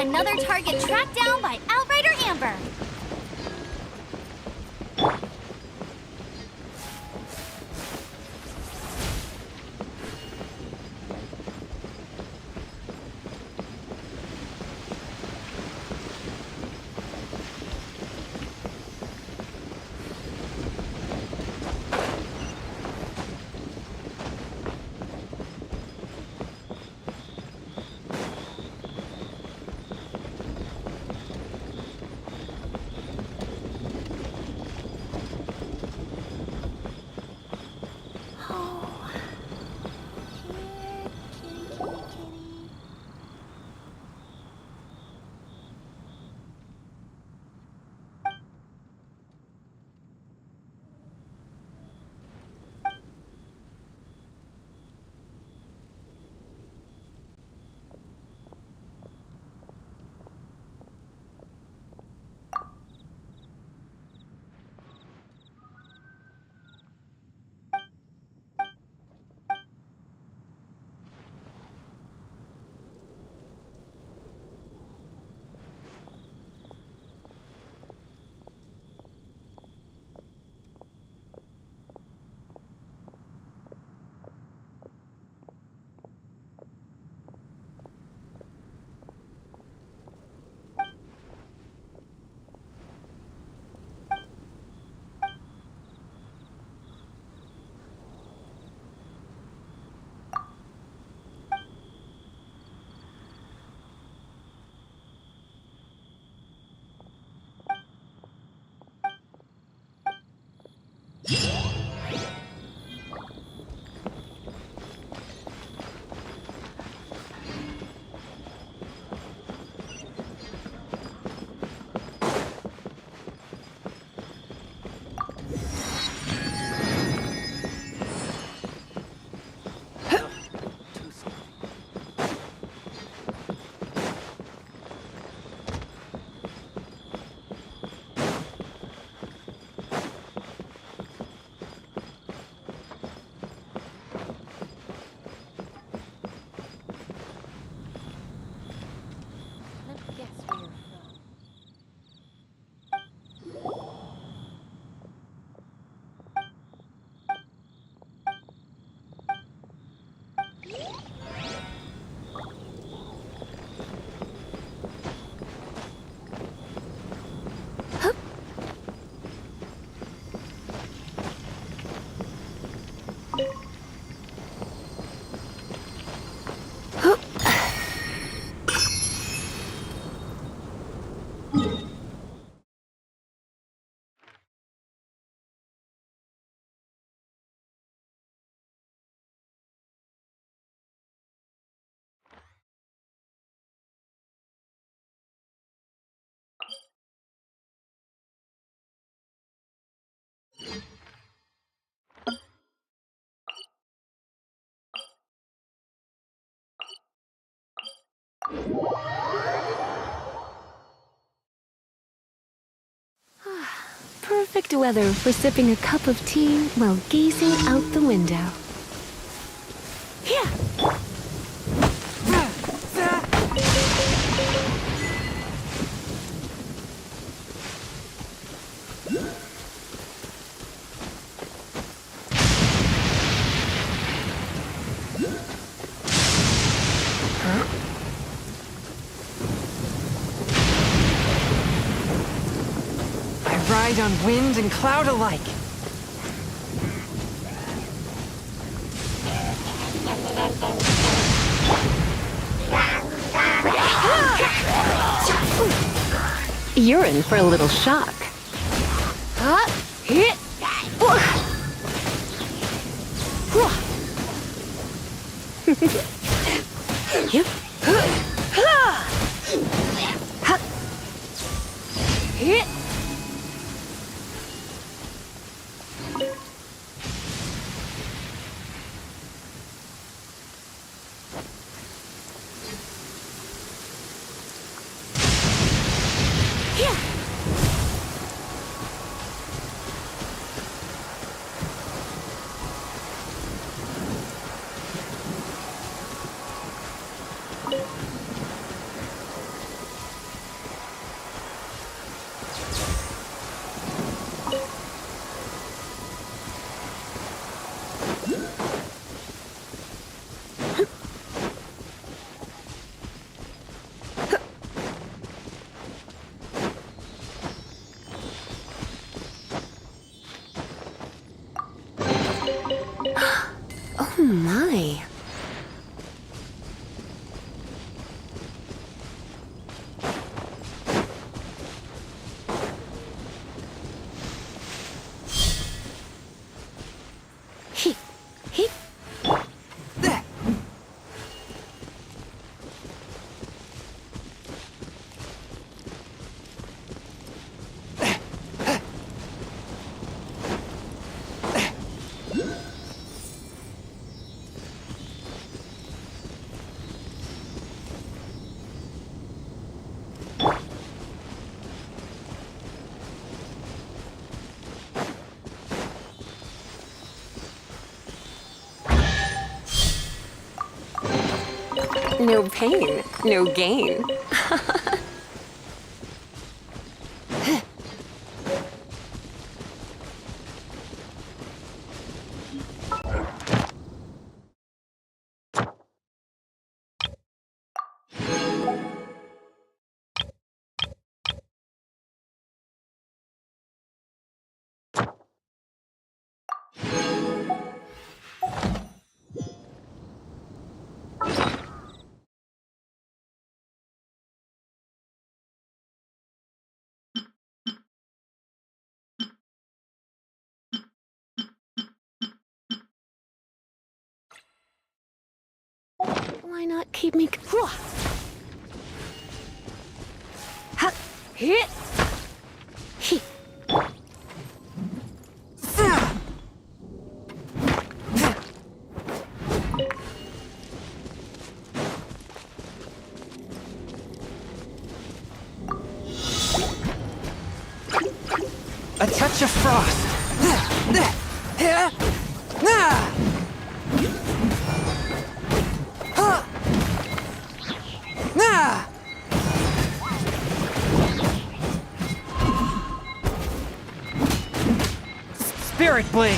Another target tracked down by Outrider Amber. Perfect weather for sipping a cup of tea while gazing out the window. ride on wind and cloud alike. You're in for a little shock. Hit. Yep. Hit. Oh my. He, he. No pain, no gain. Why not keep me... Hit. He. A touch of frost. Spirit blade.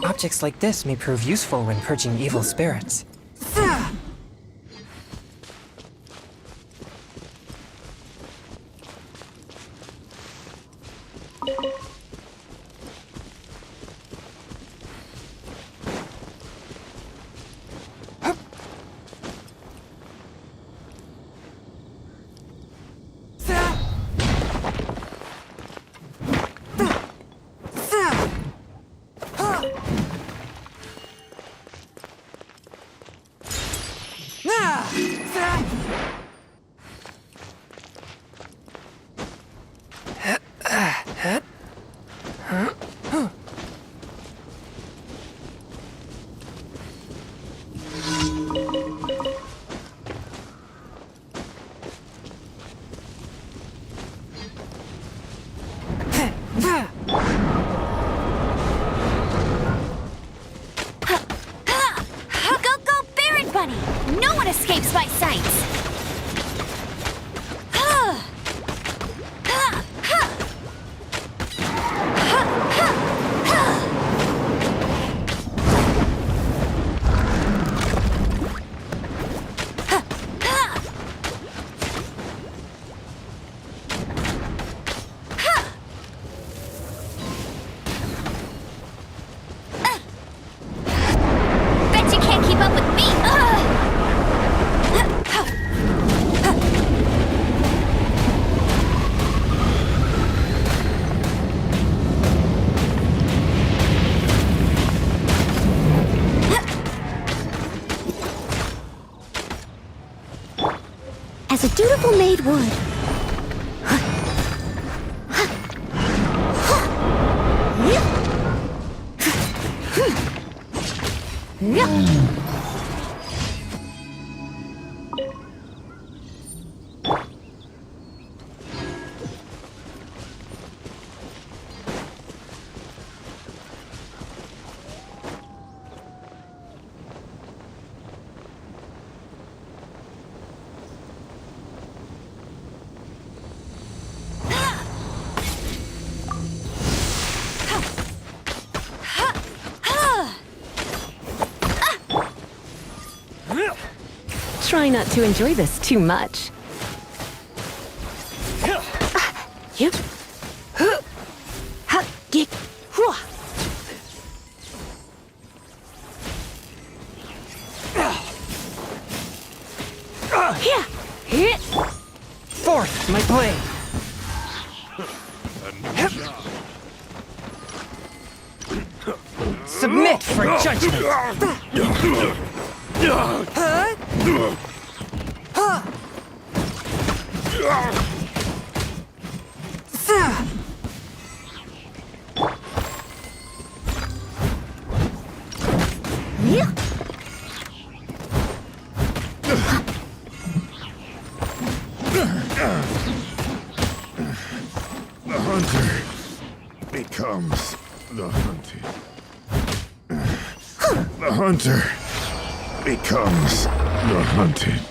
Objects like this may prove useful when purging evil spirits. would. Try not to enjoy this too much. Yep. Fourth, my blade! Submit for judgment! The hunter becomes the hunted. The hunter becomes the hunted.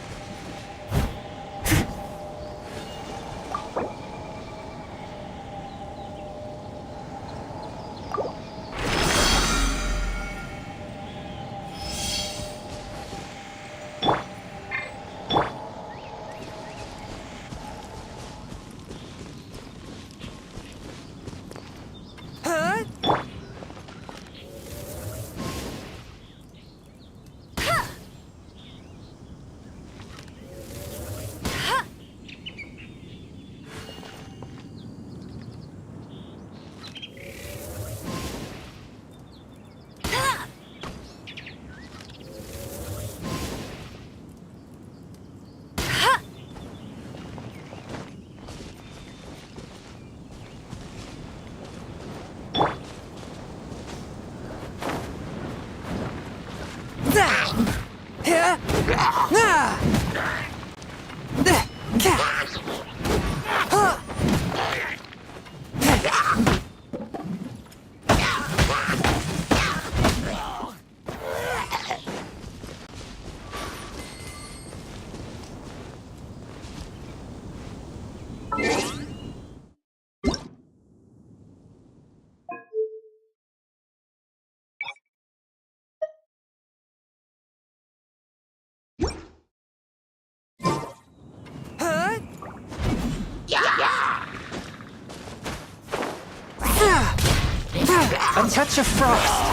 A touch of frost!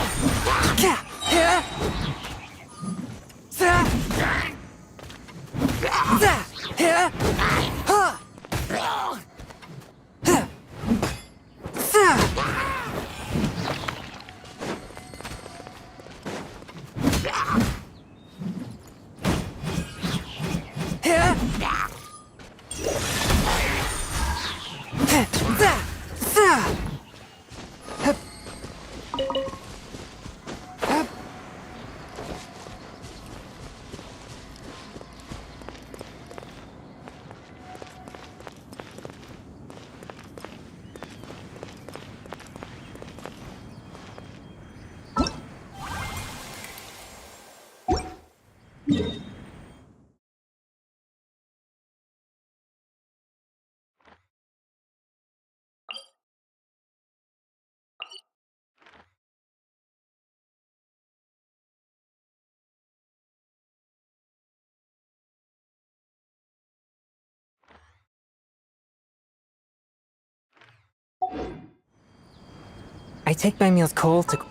I take my meals cold to...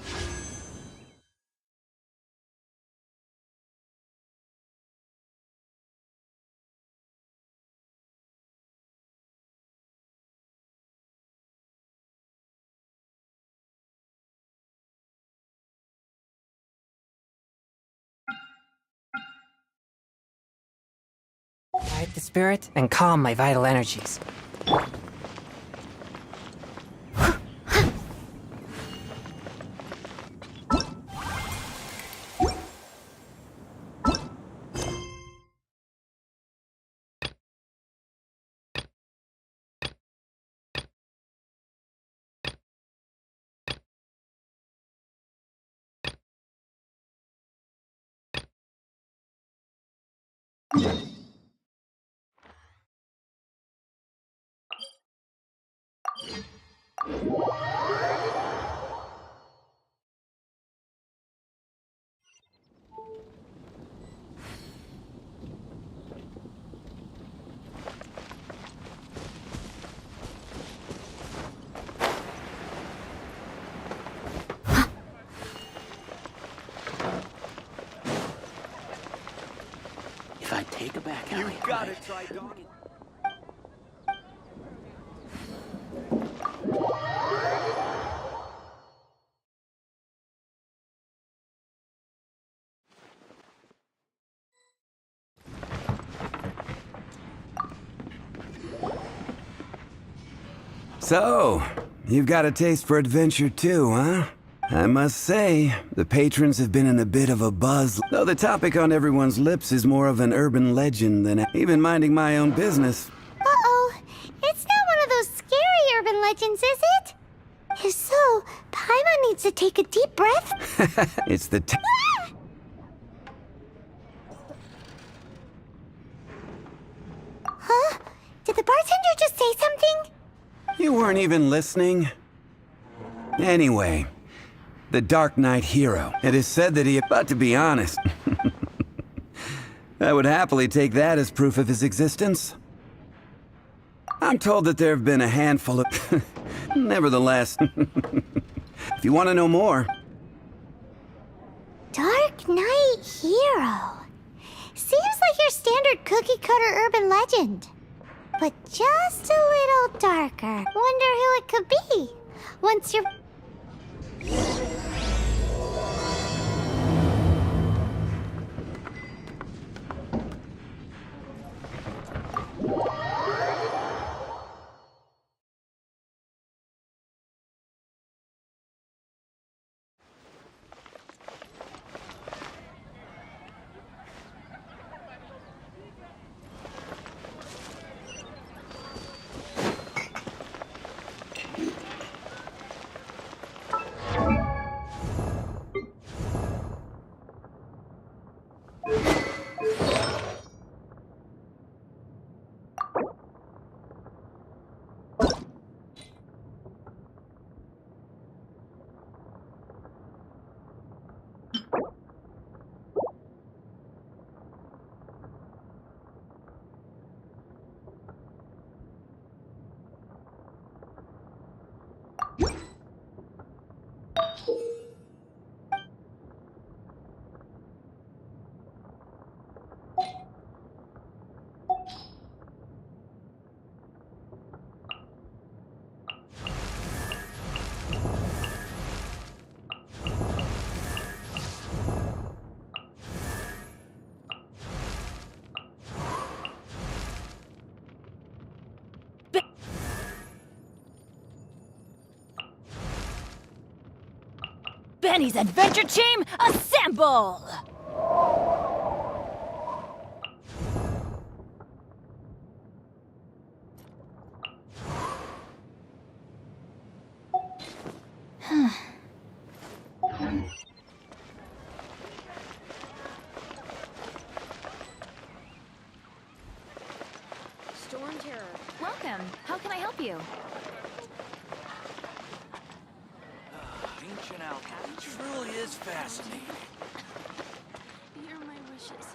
quiet the spirit and calm my vital energies. If I take a back alley, you got it, try dogging. So, you've got a taste for adventure too, huh? I must say, the patrons have been in a bit of a buzz, though the topic on everyone's lips is more of an urban legend than even minding my own business. Uh-oh. It's not one of those scary urban legends, is it? If so, Paimon needs to take a deep breath. It's the Huh? Did the bartender just say something? You weren't even listening. Anyway, the Dark Knight hero. It is said that but to be honest, I would happily take that as proof of his existence. I'm told that there have been a handful of... Nevertheless, if you want to know more... Dark Knight hero. Seems like your standard cookie-cutter urban legend. But just a little darker. Wonder who it could be. Once you're... Benny's adventure team, assemble! Storm Terror, welcome. How can I help you? Ancient alchemy truly is fascinating. Here are my wishes.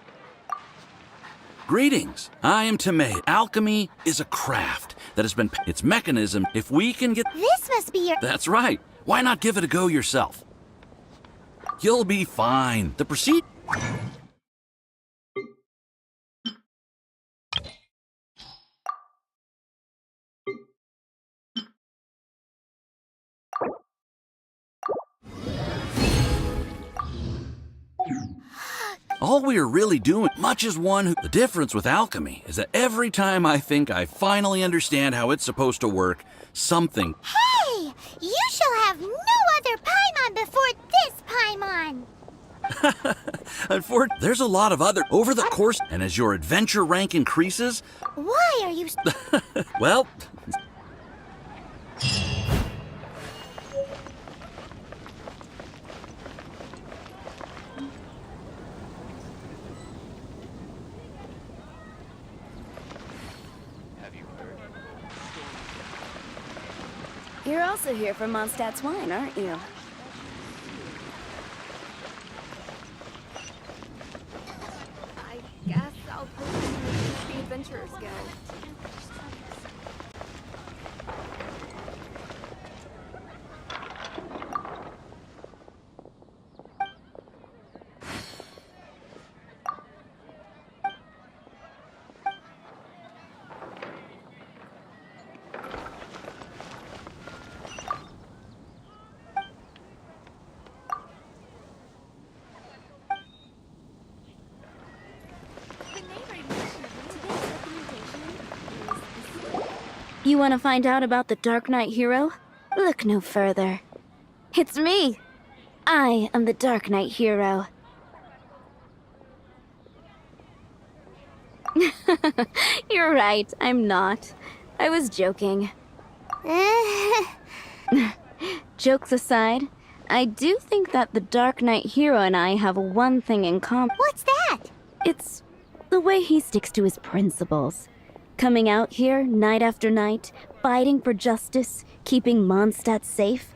Greetings, I am Tomei. Alchemy is a craft that has been its mechanism. If we can get... This must be your... That's right. Why not give it a go yourself? You'll be fine. The proceed... All we are really doing, much as one who... The difference with alchemy is that every time I think I finally understand how it's supposed to work, something... Hey! You shall have no other Paimon before this Paimon! Unfortunately, there's a lot of other... Over the course, and as your adventure rank increases... Why are you... Well... You're also here for Mondstadt's wine, aren't you? I guess I'll post in the Adventurers Guild. You want to find out about the Dark Knight hero? Look no further. It's me! I am the Dark Knight hero. You're right, I'm not. I was joking. Jokes aside, I do think that the Dark Knight hero and I have one thing in common. What's that? It's the way he sticks to his principles. Coming out here night after night, fighting for justice, keeping Mondstadt safe.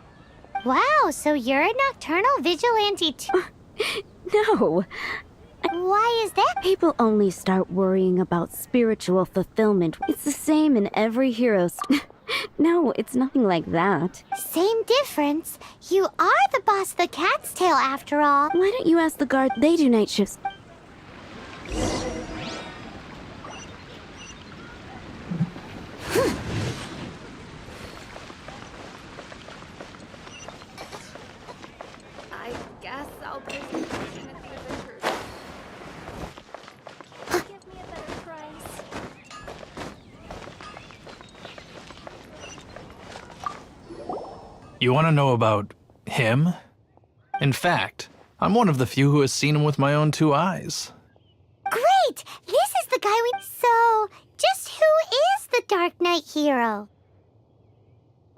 Wow, so you're a nocturnal vigilante too? No, Why is that? people only start worrying about spiritual fulfillment. It's the same in every hero's... No, it's nothing like that. Same difference. You are the boss of the Cat's Tail after all. Why don't you ask the guard? They do night shifts. I guess I'll post information at the Adventurers Guild. Give me a better price. You want to know about him? In fact, I'm one of the few who has seen him with my own two eyes. Great! This is the guy we... So, just who is the Dark Knight hero?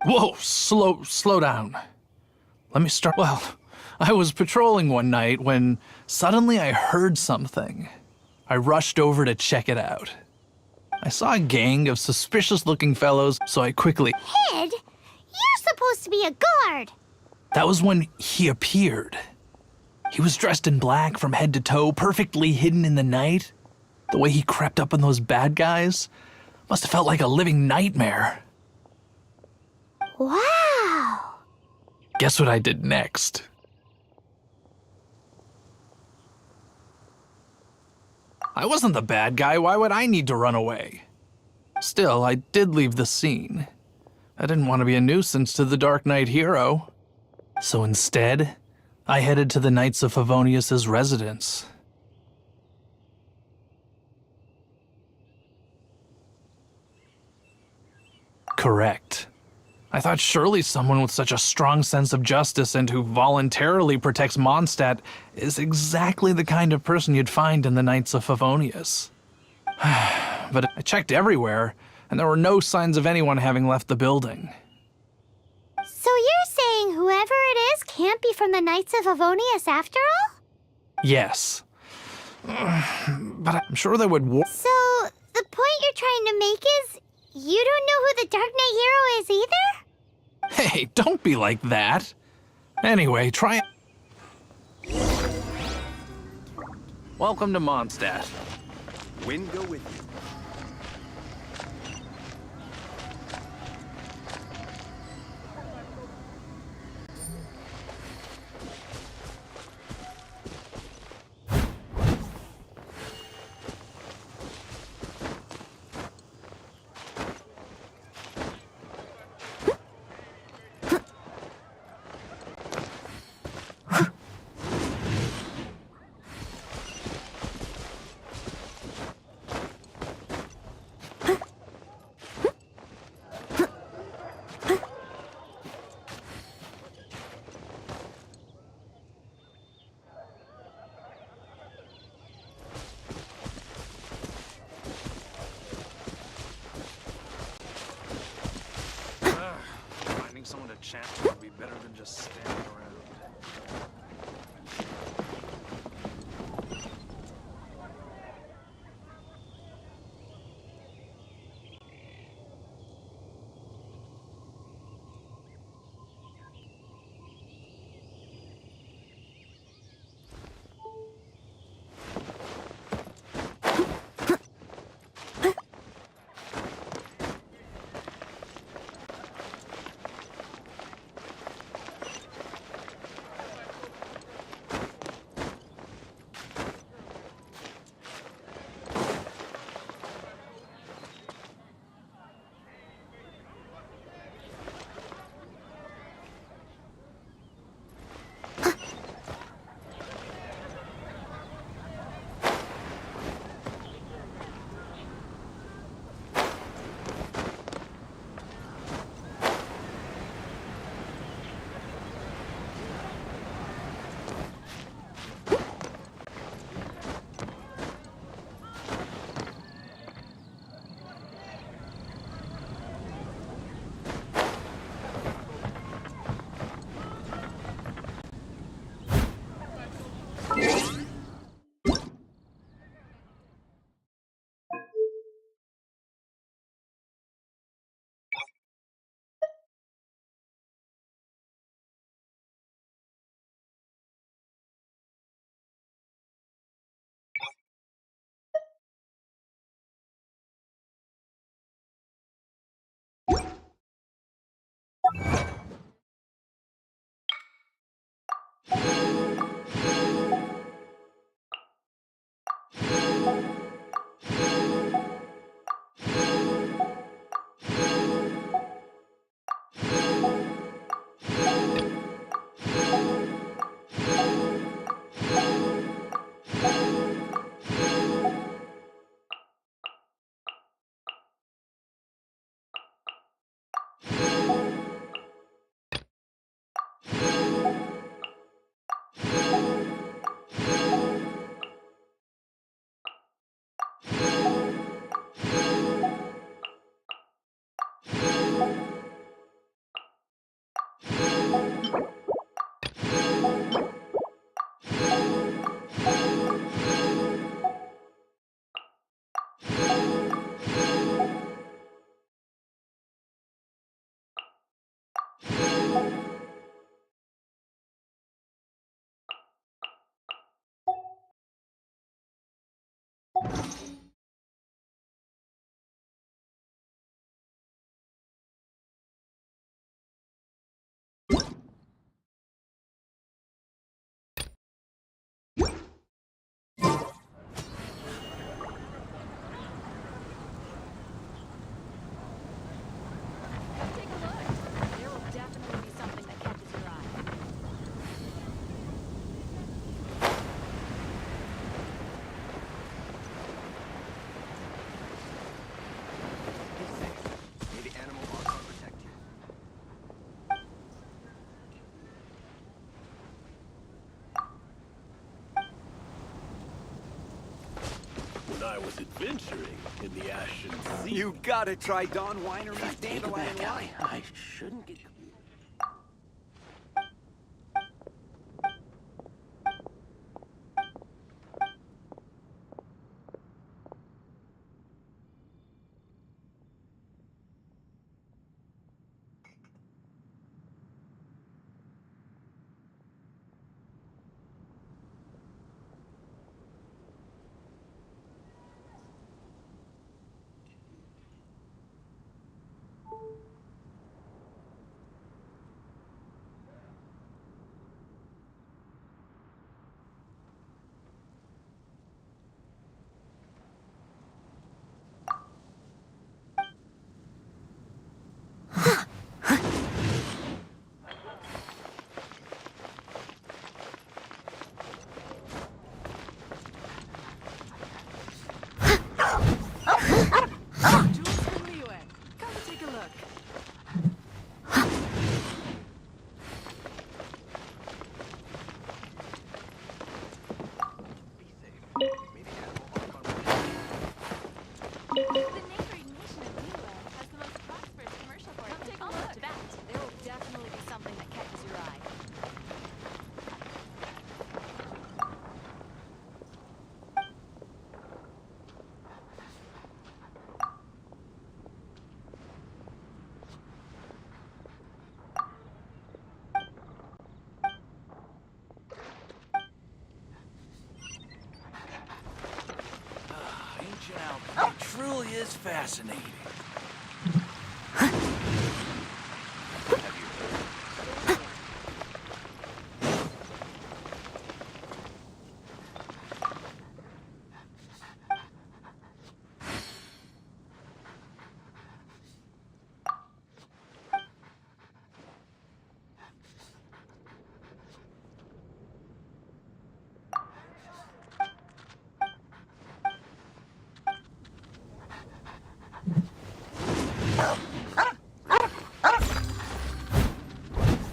Whoa, slow down. Let me start. Well, I was patrolling one night when suddenly I heard something. I rushed over to check it out. I saw a gang of suspicious-looking fellows, so I quickly... Kid, you're supposed to be a guard. That was when he appeared. He was dressed in black from head to toe, perfectly hidden in the night. The way he crept up on those bad guys must have felt like a living nightmare. Wow. Guess what I did next? I wasn't the bad guy. Why would I need to run away? Still, I did leave the scene. I didn't want to be a nuisance to the Dark Knight hero. So instead, I headed to the Knights of Favonius' residence. Correct. I thought surely someone with such a strong sense of justice and who voluntarily protects Mondstadt is exactly the kind of person you'd find in the Knights of Favonius. But I checked everywhere, and there were no signs of anyone having left the building. So you're saying whoever it is can't be from the Knights of Favonius after all? Yes. But I'm sure they would So, the point you're trying to make is you don't know who the Dark Knight hero is either? Hey, don't be like that. Anyway, try... Welcome to Mondstadt. Wind go with you. Having someone to chat to would be better than just standing around. Take a look. There will definitely be something that catches your eye. May the animal also protect you. When I was adventuring in the Ashen Sea. You gotta try Dawn Winery's dandelion wine. I shouldn't get. is fascinating.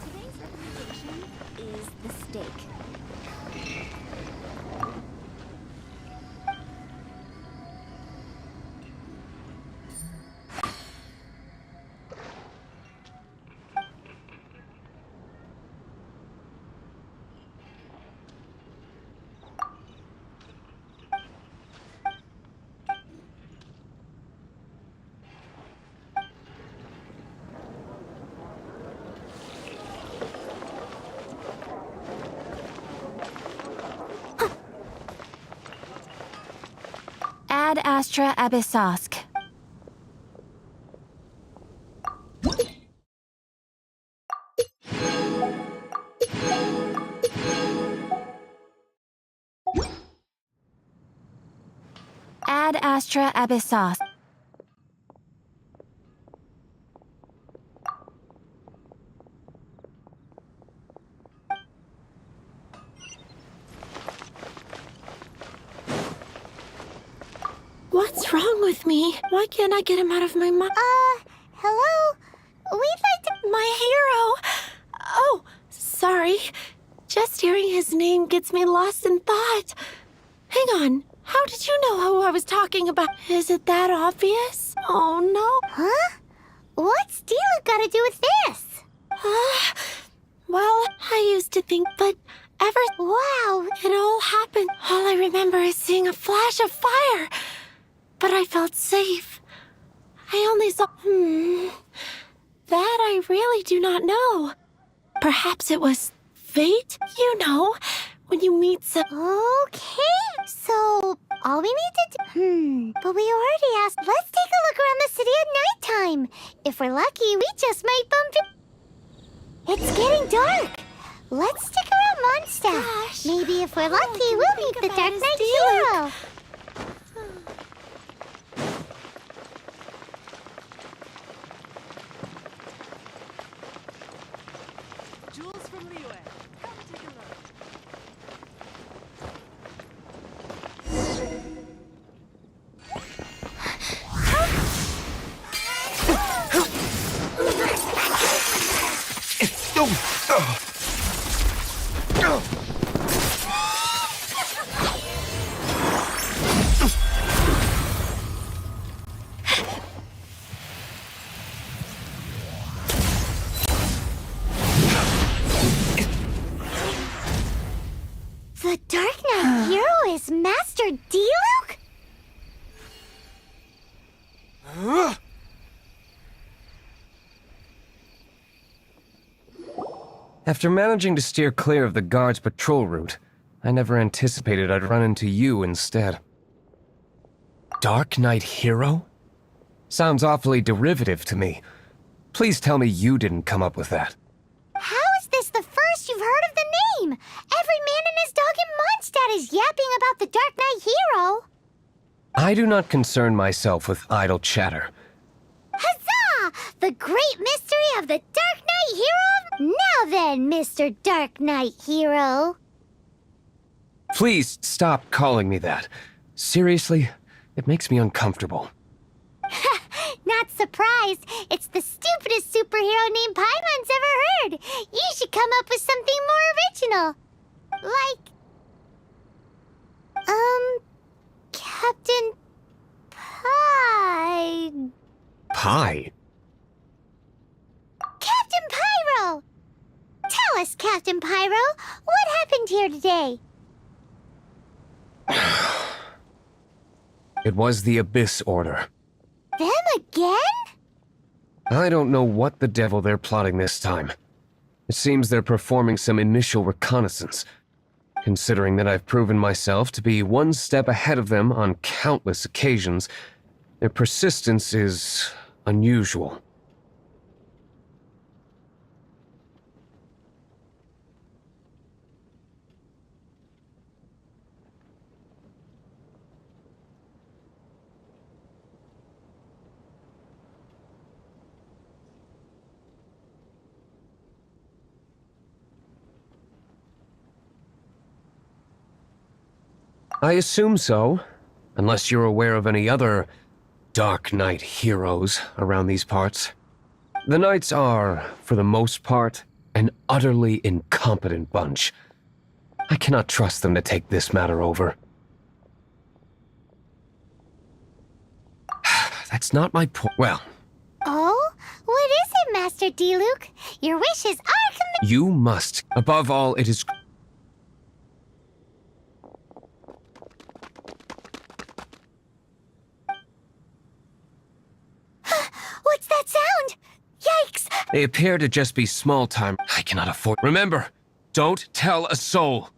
Today's recommendation is the steak. Ad Astra Abyssosk. Ad Astra Abyssosk. What's wrong with me? Why can't I get him out of my mind? Hello? We'd like to... My hero! Oh, sorry. Just hearing his name gets me lost in thought. Hang on. How did you know who I was talking about? Is it that obvious? Oh, no. Huh? What's Dealer got to do with this? Well, I used to think, but ever... Wow. It all happened. All I remember is seeing a flash of fire. But I felt safe. I only saw... That I really do not know. Perhaps it was fate? You know, when you meet some... Okay, so all we need to do... But we already asked. Let's take a look around the city at nighttime. If we're lucky, we just might bump it. It's getting dark. Let's stick around Mondstadt. Gosh. Maybe if we're lucky, can we'll think meet the about Dark his Knight deal. Hero. Jules from Liyue. Come take a look. The Dark Knight Hero is Master Diluc? After managing to steer clear of the guard's patrol route, I never anticipated I'd run into you instead. Dark Knight Hero? Sounds awfully derivative to me. Please tell me you didn't come up with that. How is this the first you've heard of the name? Every man and his dog in Mondstadt is yapping about the Dark Knight Hero. I do not concern myself with idle chatter. Huzzah! The great mystery of the Dark Knight Hero? Now then, Mr. Dark Knight Hero. Please stop calling me that. Seriously, it makes me uncomfortable. Not surprised. It's the stupidest superhero name Paimon's ever heard. You should come up with something more original. Captain Pie. Pie? Captain Pyro! Tell us, Captain Pyro, what happened here today? It was the Abyss Order. Them again? I don't know what the devil they're plotting this time. It seems they're performing some initial reconnaissance. Considering that I've proven myself to be one step ahead of them on countless occasions, Their persistence is unusual. I assume so, unless you're aware of any other Dark Knight heroes around these parts. The Knights are, for the most part, an utterly incompetent bunch. I cannot trust them to take this matter over. That's not my point. Well, Oh? What is it, Master D-Luke? Your wishes are you must. Above all, it is... What's that sound? Yikes! They appear to just be small time. I cannot afford... Remember, don't tell a soul.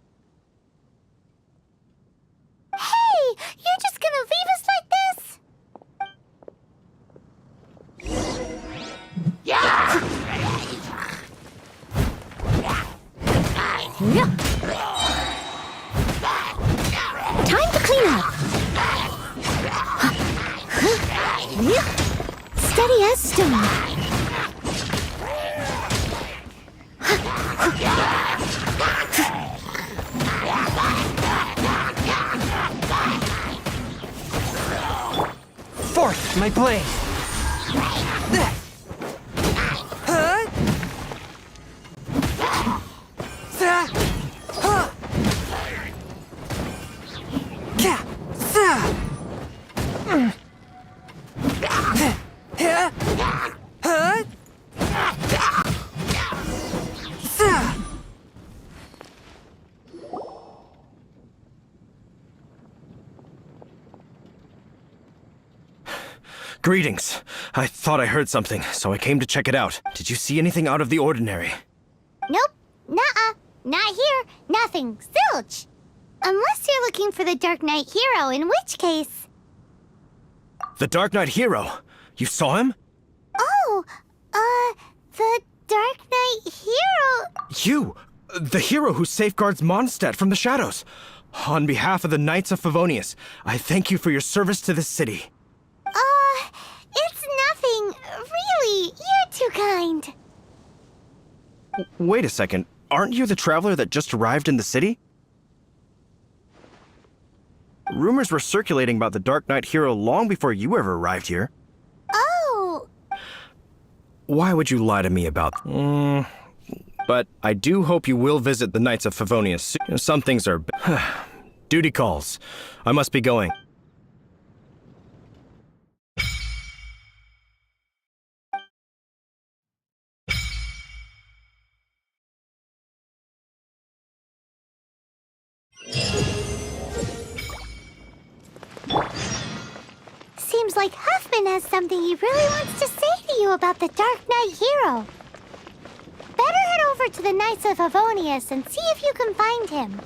Hey! You're just gonna leave us like this? Time to clean up. Steady as stone. Fourth, my blade. Greetings. I thought I heard something, so I came to check it out. Did you see anything out of the ordinary? Nope. Nuh-uh. Not here. Nothing. Zilch. Unless you're looking for the Dark Knight hero, in which case... The Dark Knight hero? You saw him? Oh, the Dark Knight hero... You! The hero who safeguards Mondstadt from the shadows. On behalf of the Knights of Favonius, I thank you for your service to this city. It's nothing. Really, you're too kind. Wait a second. Aren't you the traveler that just arrived in the city? Rumors were circulating about the Dark Knight hero long before you ever arrived here. Oh. Why would you lie to me about... But I do hope you will visit the Knights of Favonius. Some things are... Duty calls. I must be going. Seems like Huffman has something he really wants to say to you about the Dark Knight hero. Better head over to the Knights of Favonius and see if you can find him.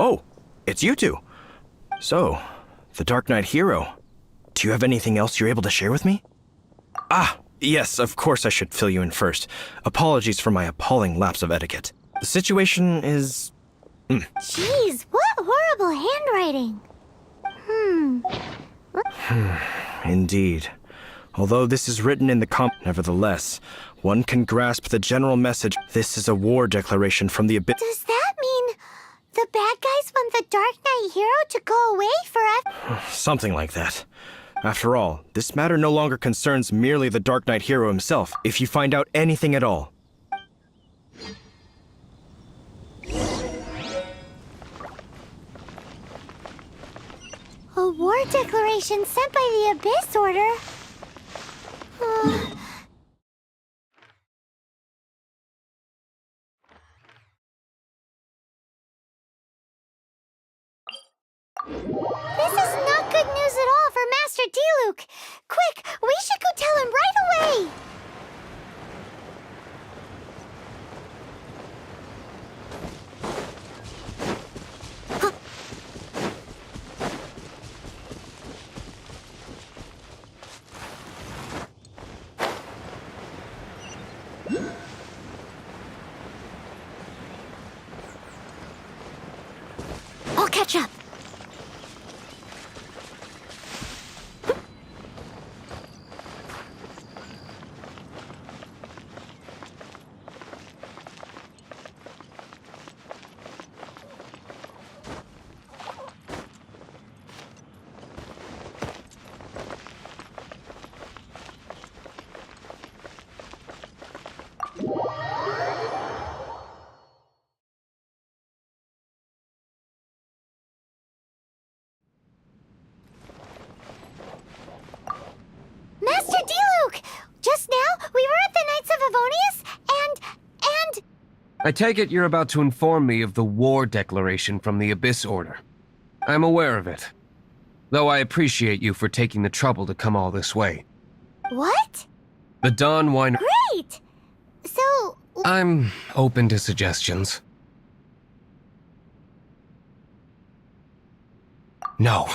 Oh, it's you two. So, the Dark Knight hero. Do you have anything else you're able to share with me? Ah, yes, of course I should fill you in first. Apologies for my appalling lapse of etiquette. The situation is... Jeez, what horrible handwriting. Indeed. Although this is written in the nevertheless, one can grasp the general message. This is a war declaration from the abyss. Does that mean The bad guys want the Dark Knight hero to go away forever. Something like that. After all, this matter no longer concerns merely the Dark Knight hero himself. If you find out anything at all, A war declaration sent by the Abyss Order? This is not good news at all for Master Diluc. Quick, we should go tell him right away. I'll catch up. Master Diluc! Just now, we were at the Knights of Avonius, and... I take it you're about to inform me of the war declaration from the Abyss Order. I'm aware of it. Though I appreciate you for taking the trouble to come all this way. What? The Dawn Wine... Great! So... I'm open to suggestions. No.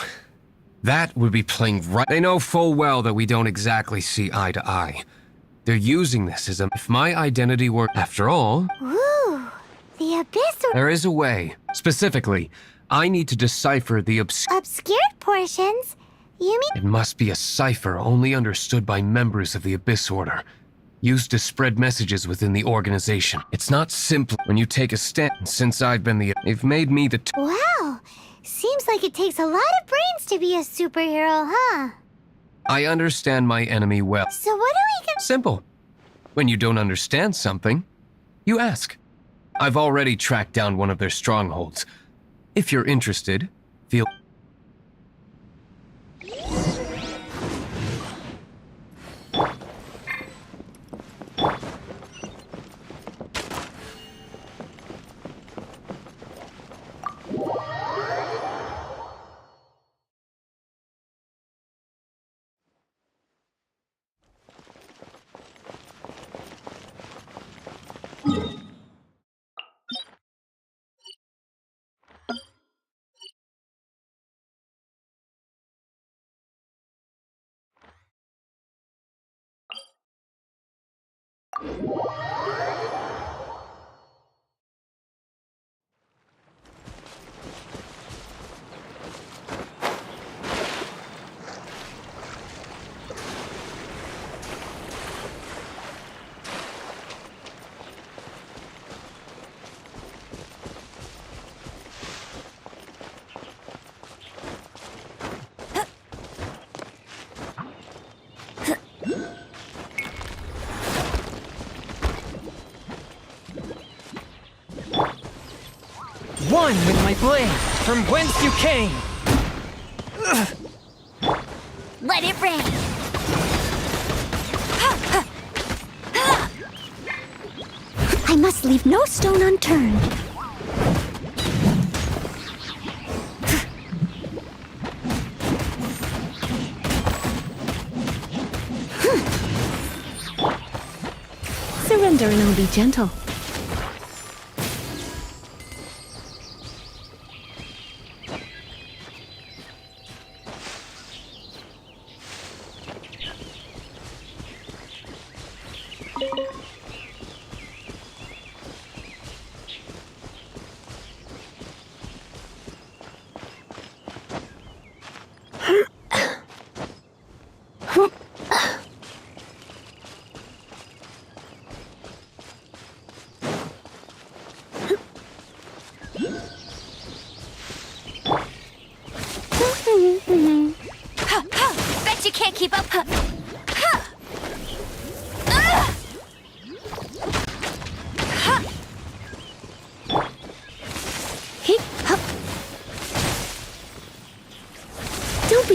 That would be playing right. They know full well that we don't exactly see eye to eye. They're using this as a... If my identity were... After all... Ooh, the Abyss... There is a way. Specifically, I need to decipher the Obscured portions? You mean... It must be a cipher only understood by members of the Abyss Order, used to spread messages within the organization. It's not simple when you take a stand. Since I've been the... They've made me the... Wow! Seems like it takes a lot of brains to be a superhero, huh? I understand my enemy well. So what do we get? Simple. When you don't understand something, you ask. I've already tracked down one of their strongholds. If you're interested, feel... One with my blade, from whence you came! Let it rain! I must leave no stone unturned. Surrender and I'll be gentle.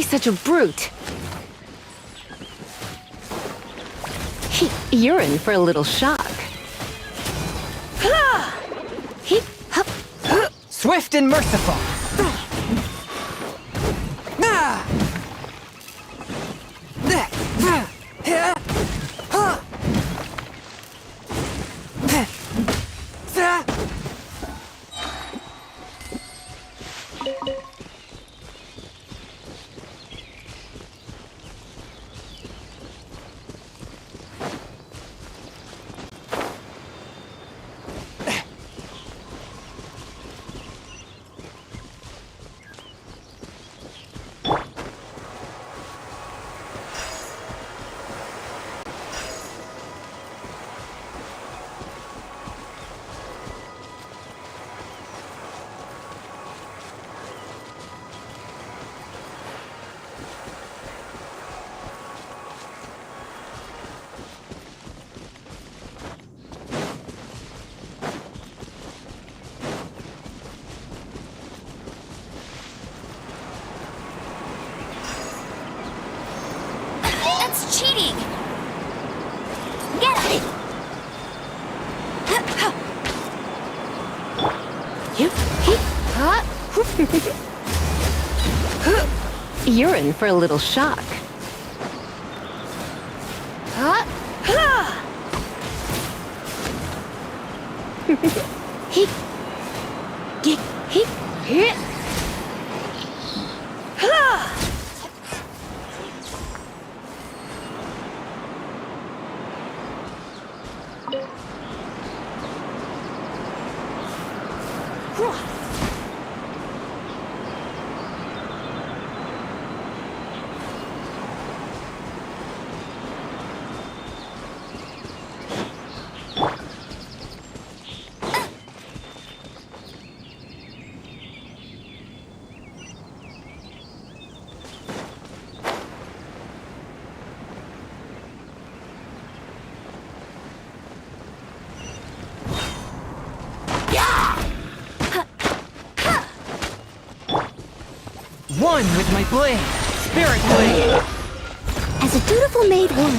such a brute. You're in for a little shock. Swift and merciful. That's cheating! Get it! You're in for a little shock. One with my blade. Spirit blade. As a dutiful maid would.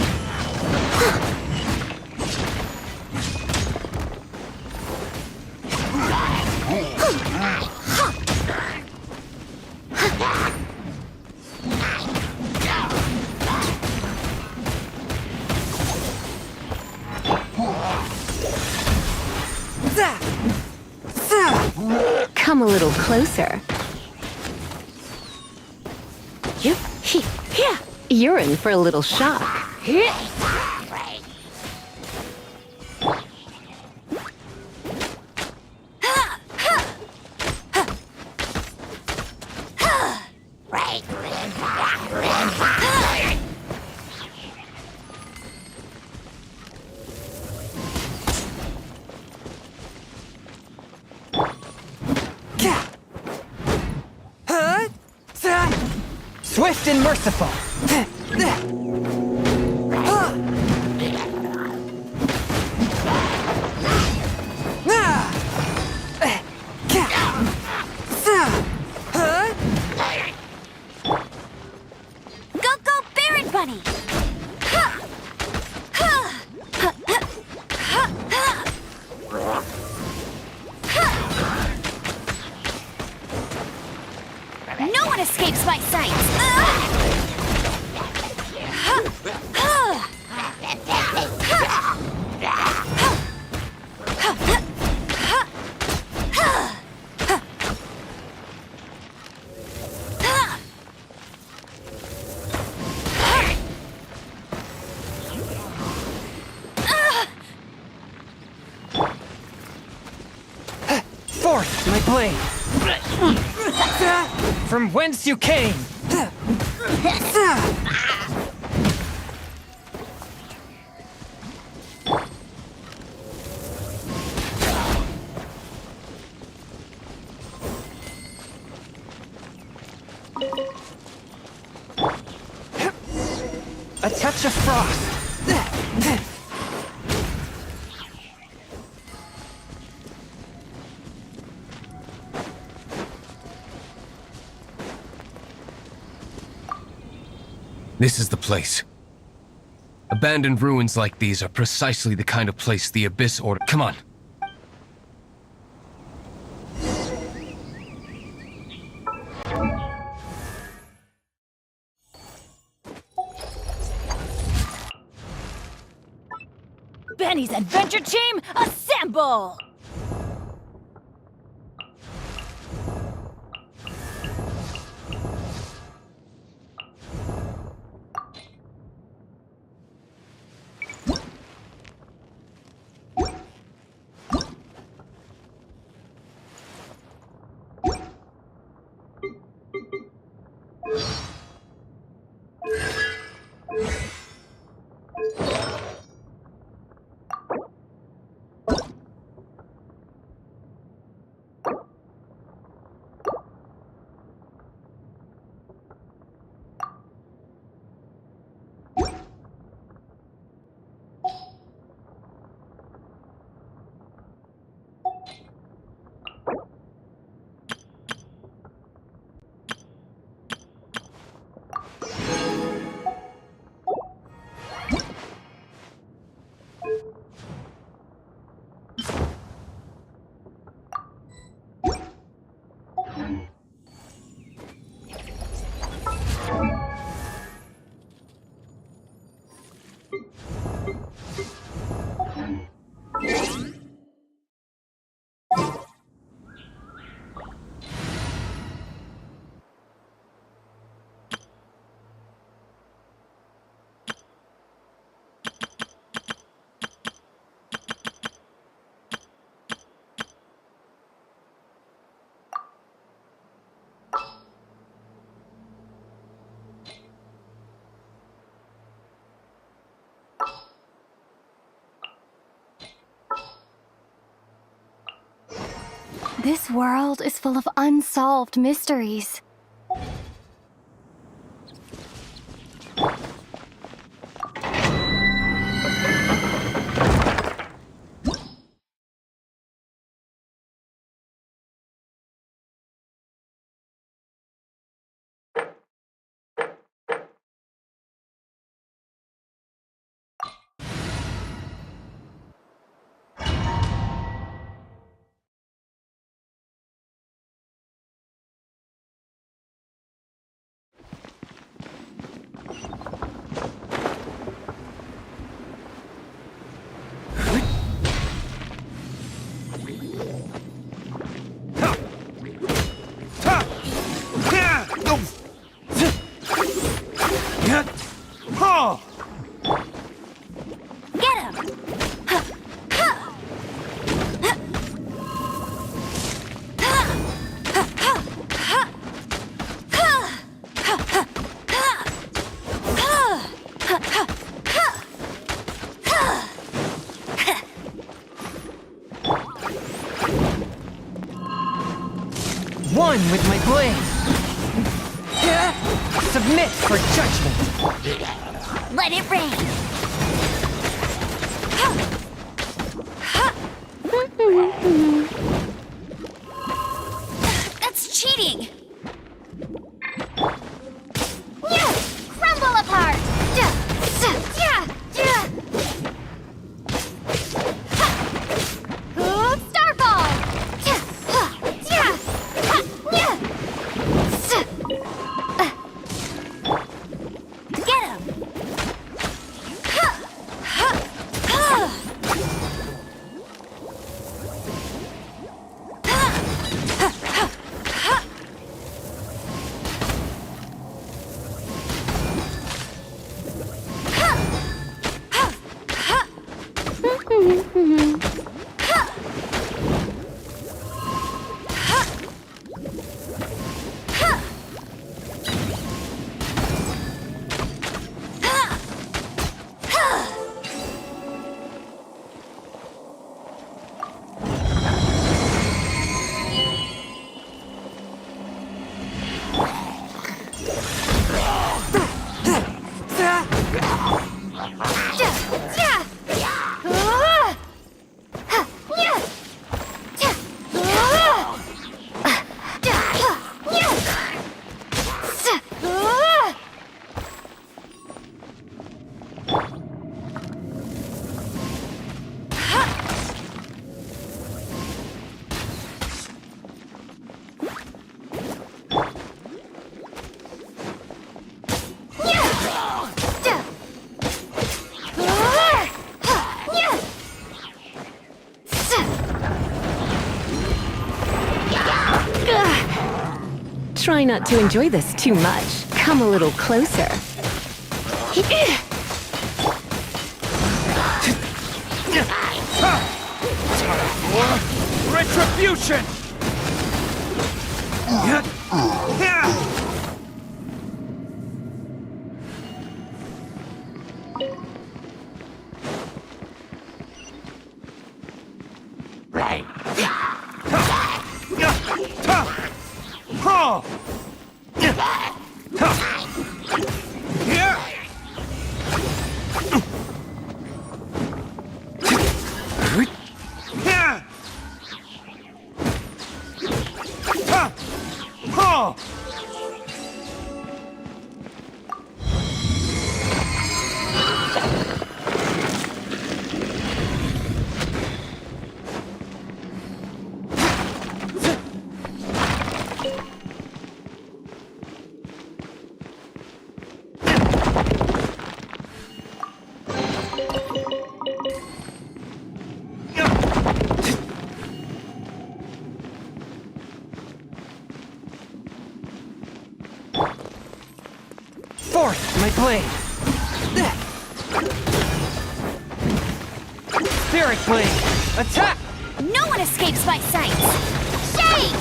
Come a little closer. You're in for a little shock. Swift and merciful. Go, Baron Bunny! No one escapes my sight! Forth my blade. From whence you came. A touch of frost. This is the place. Abandoned ruins like these are precisely the kind of place the Abyss Order— Come on. Benny's adventure team, assemble! This world is full of unsolved mysteries. One with my blade. Submit for judgment. Let it rain! That's cheating! Crumble apart! Starfall! Get him! Try not to enjoy this too much. Come a little closer. Retribution! Forth, my blade! Spirit blade! Attack! No one escapes my sights! Shake!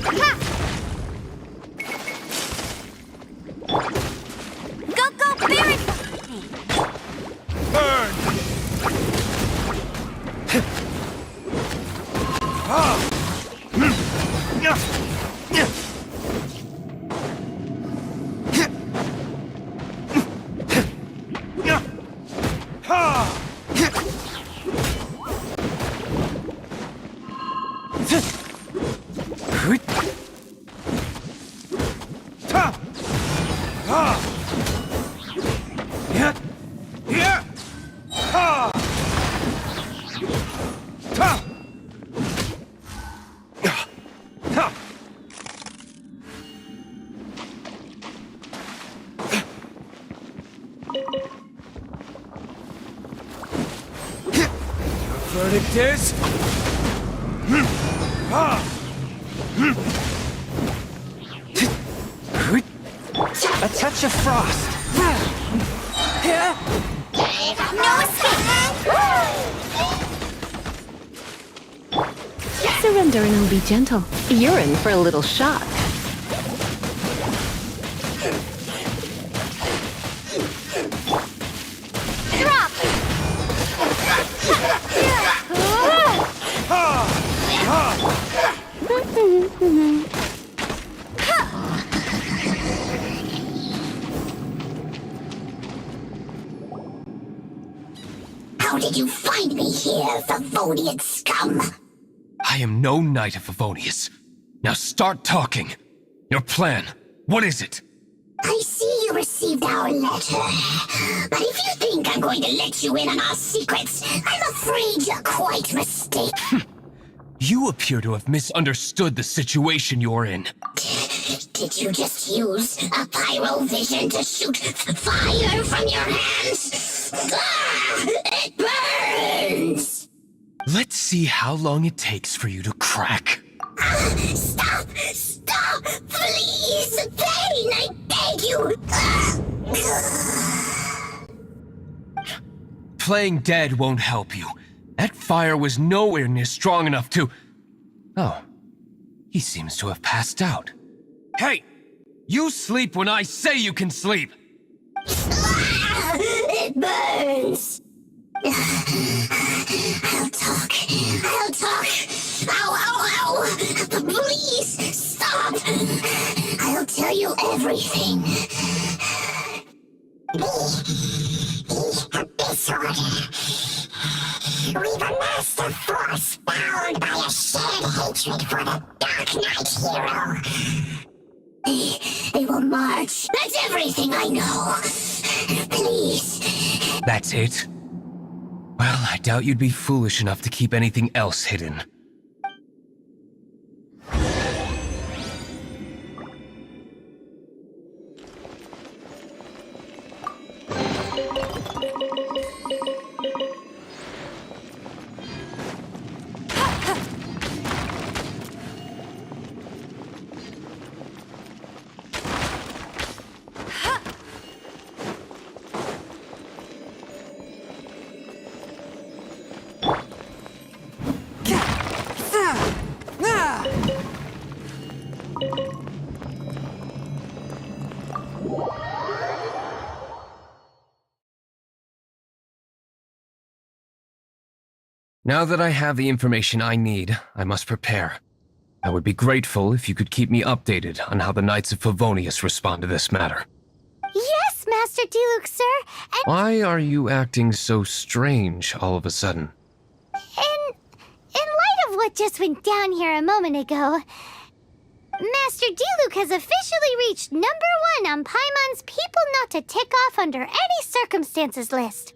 Ha! Go, Barret! Burn! Verdict is... A touch of frost. No escape! Surrender and I'll be gentle. You're in for a little shock. Drop! How did you find me here, Favonian scum? I am no knight of Favonius. Now start talking. Your plan, what is it? I see you received our letter. But if you think I'm going to let you in on our secrets, I'm afraid you're quite mistaken. You appear to have misunderstood the situation you're in. Did you just use a pyrovision to shoot fire from your hands? Ah, it burns! Let's see how long it takes for you to crack. Stop! Stop! Please! Pain! I beg you! Playing dead won't help you. That fire was nowhere near strong enough to... Oh. He seems to have passed out. Hey! You sleep when I say you can sleep! It burns! I'll talk. I'll talk. Ow, ow, ow! Please, stop! I'll tell you everything. The disorder. We've amassed a force bound by a shared hatred for the Dark Knight hero. They will march. That's everything I know. Please. That's it? Well, I doubt you'd be foolish enough to keep anything else hidden. Now that I have the information I need, I must prepare. I would be grateful if you could keep me updated on how the Knights of Favonius respond to this matter. Yes, Master Diluc, sir. And Why are you acting so strange all of a sudden? in light of what just went down here a moment ago, Master Diluc has officially reached #1 on Paimon's people not to tick off under any circumstances list.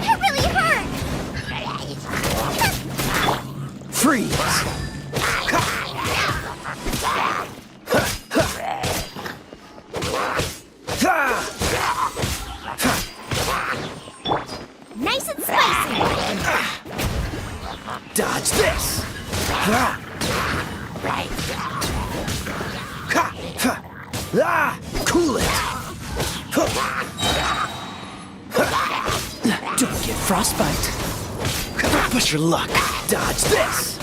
That really hurt! Freeze! Nice and spicy. Dodge this! Cool it! Don't get frostbite. Push your luck. Dodge this!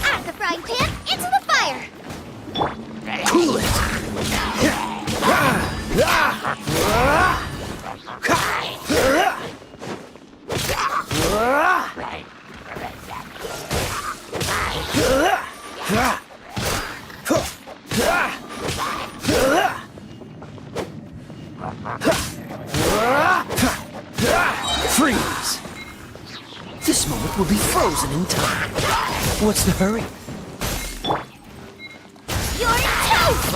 Out of the frying pan, into the fire! Cool it! Freeze! This moment will be frozen in time. What's the hurry? You're toast!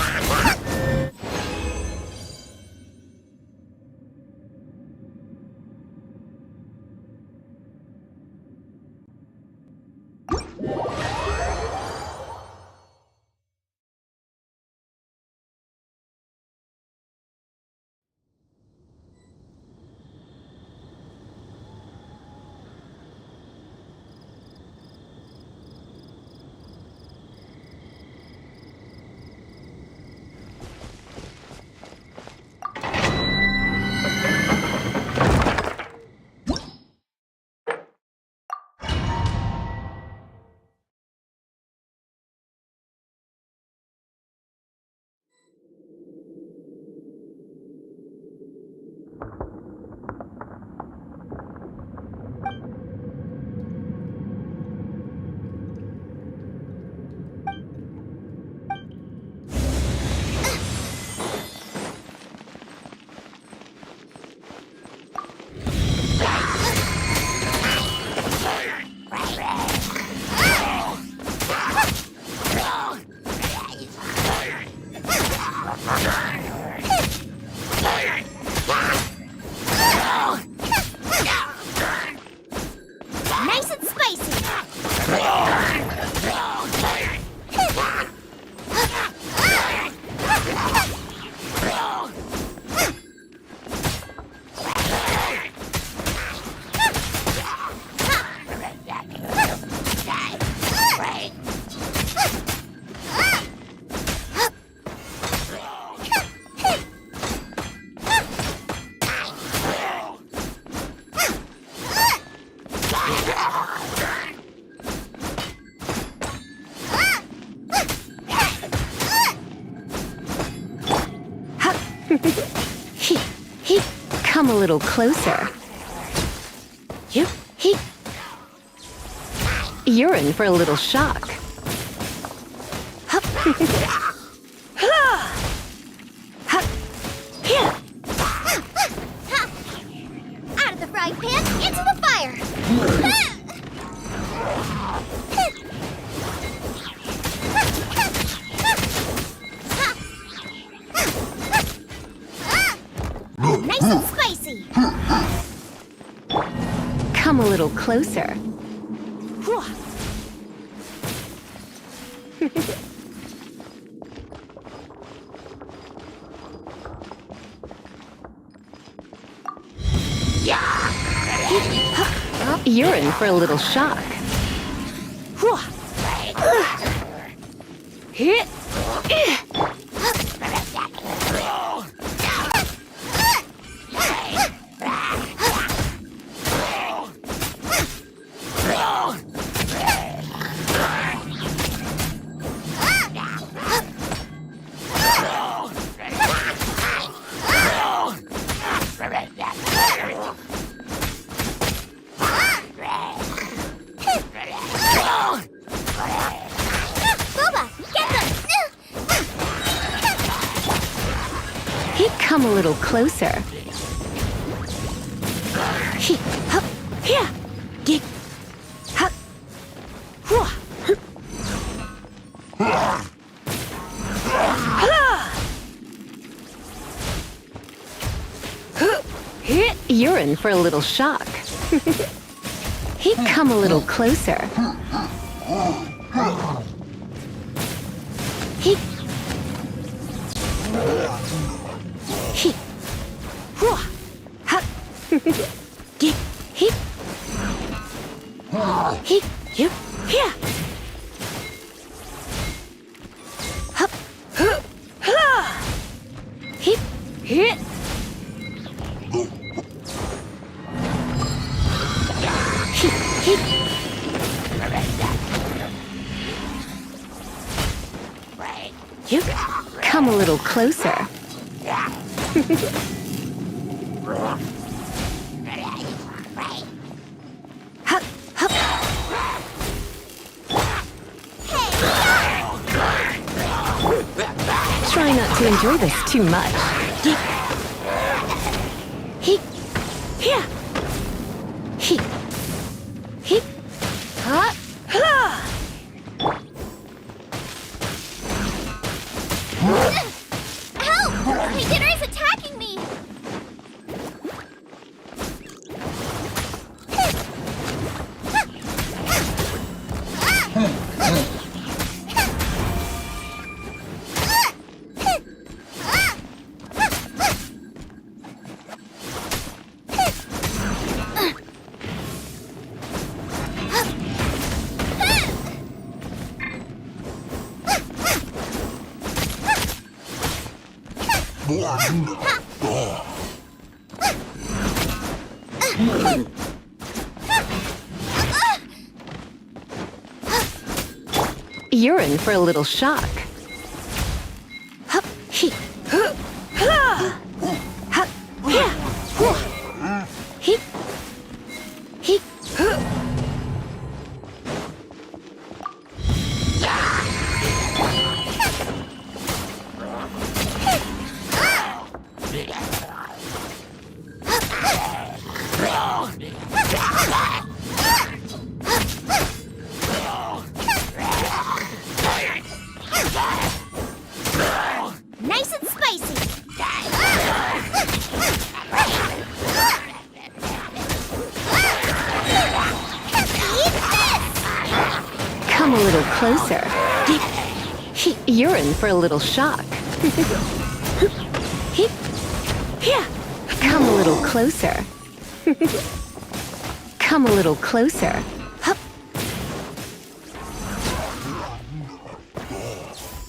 Nice and spicy! Come a little closer. You're in for a little shock. Out of the frying pan, into the fire! Nice and spicy! Come a little closer. You're in for a little shock. Come a little closer. You're in for a little shock. Come a little closer. Come a little closer. Try not to enjoy this too much. Help! My dinner is attacking me! You're in for a little shock. Nice and spicy! Come a little closer. You're in for a little shock. Come a little closer. Come a little closer.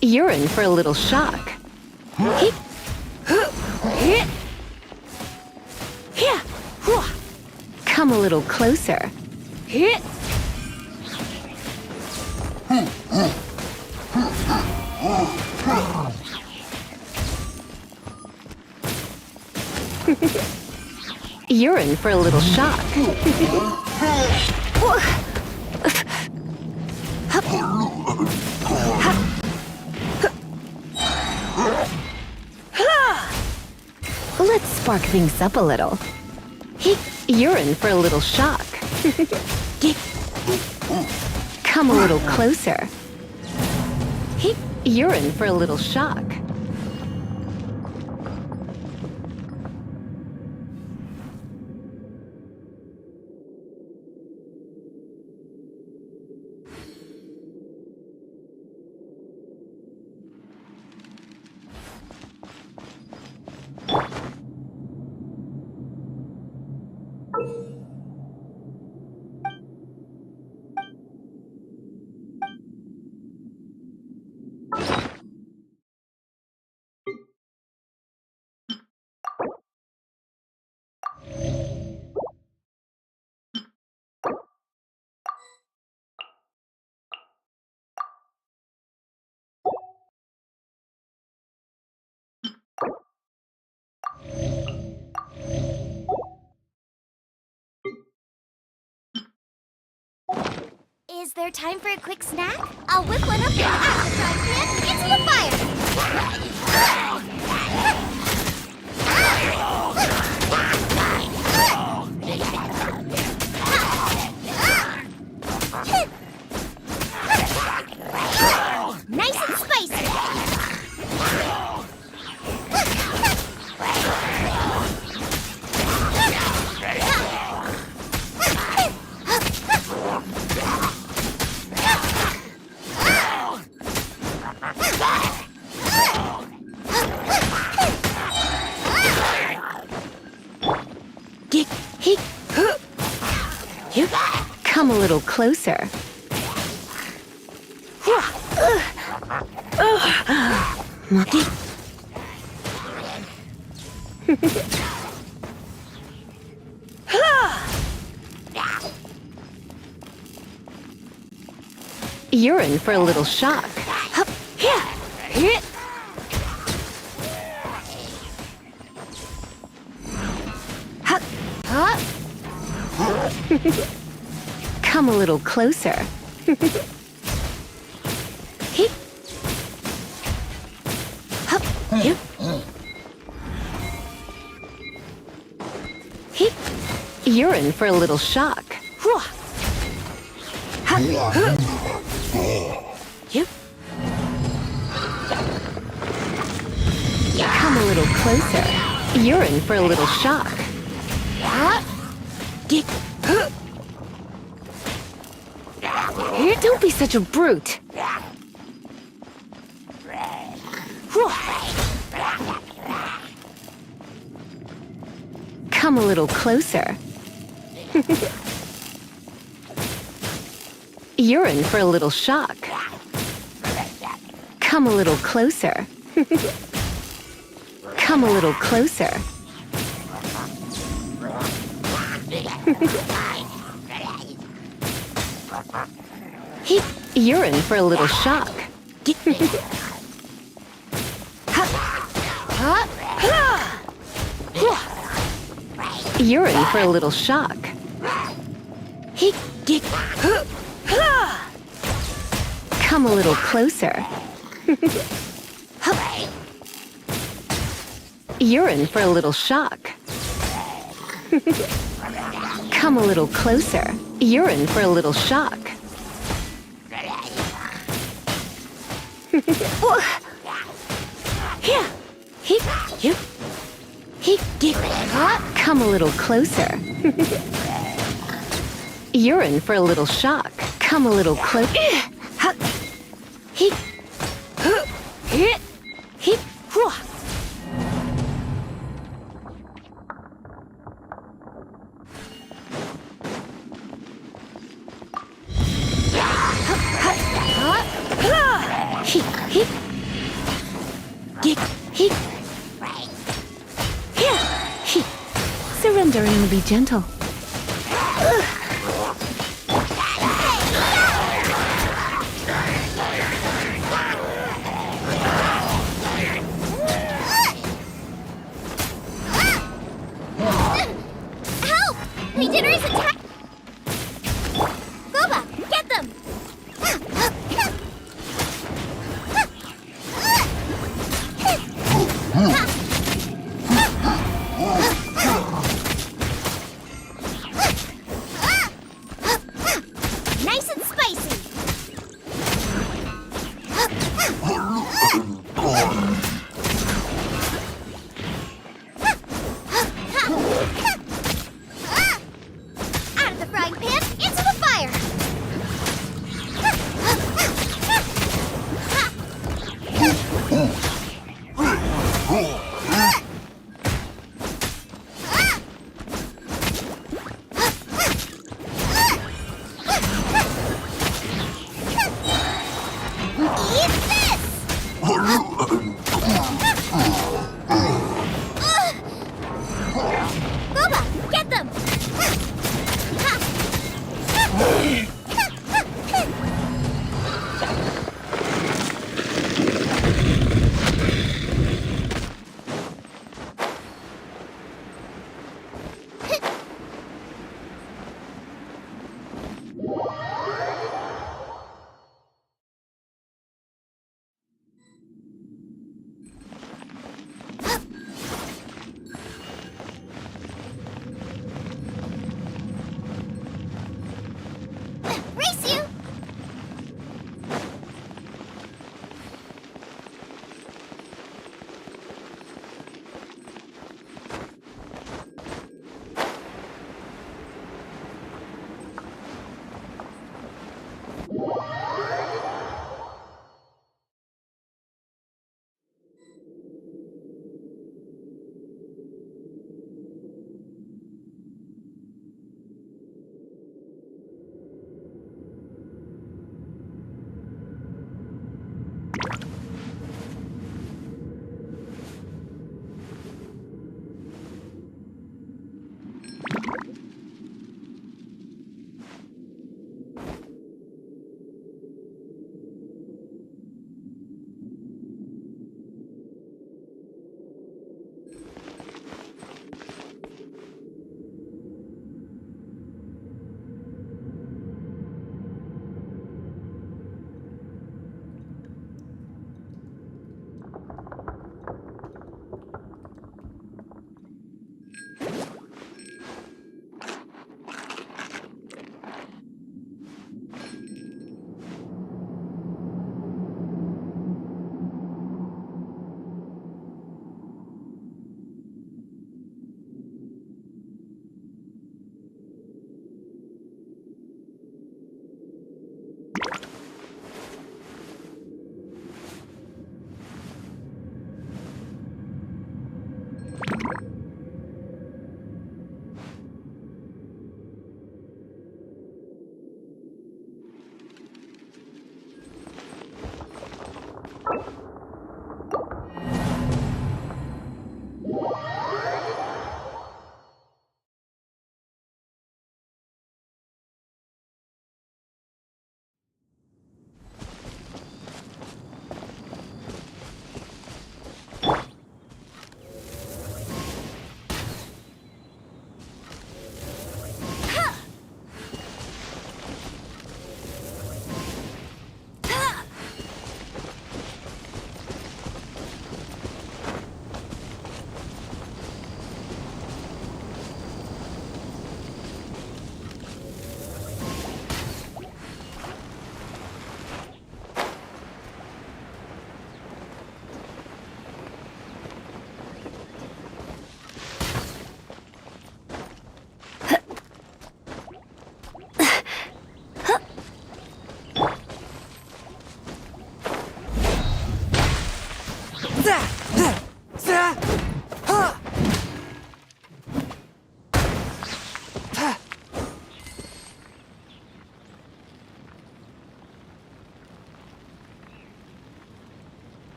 You're in for a little shock. Come a little closer. You're in for a little shock. Let's spark things up a little. You're in for a little shock. Come a little closer. You're in for a little shock. Is there time for a quick snack? I'll whip one up and add the frying pan into the fire. Nice and spicy. Come a little closer. You're in for a little shock. Come a little closer. You're in for a little shock. Come a little closer. You're in for a little shock. Don't be such a brute. Come a little closer. You're in for a little shock. Come a little closer. Come a little closer. You're in for a little shock. You're in for a little shock. Come a little closer. You're in for a little shock. Come a little closer. You're in for a little shock. Come a little closer. You're in for a little shock. Come a little closer. Surrender and be gentle.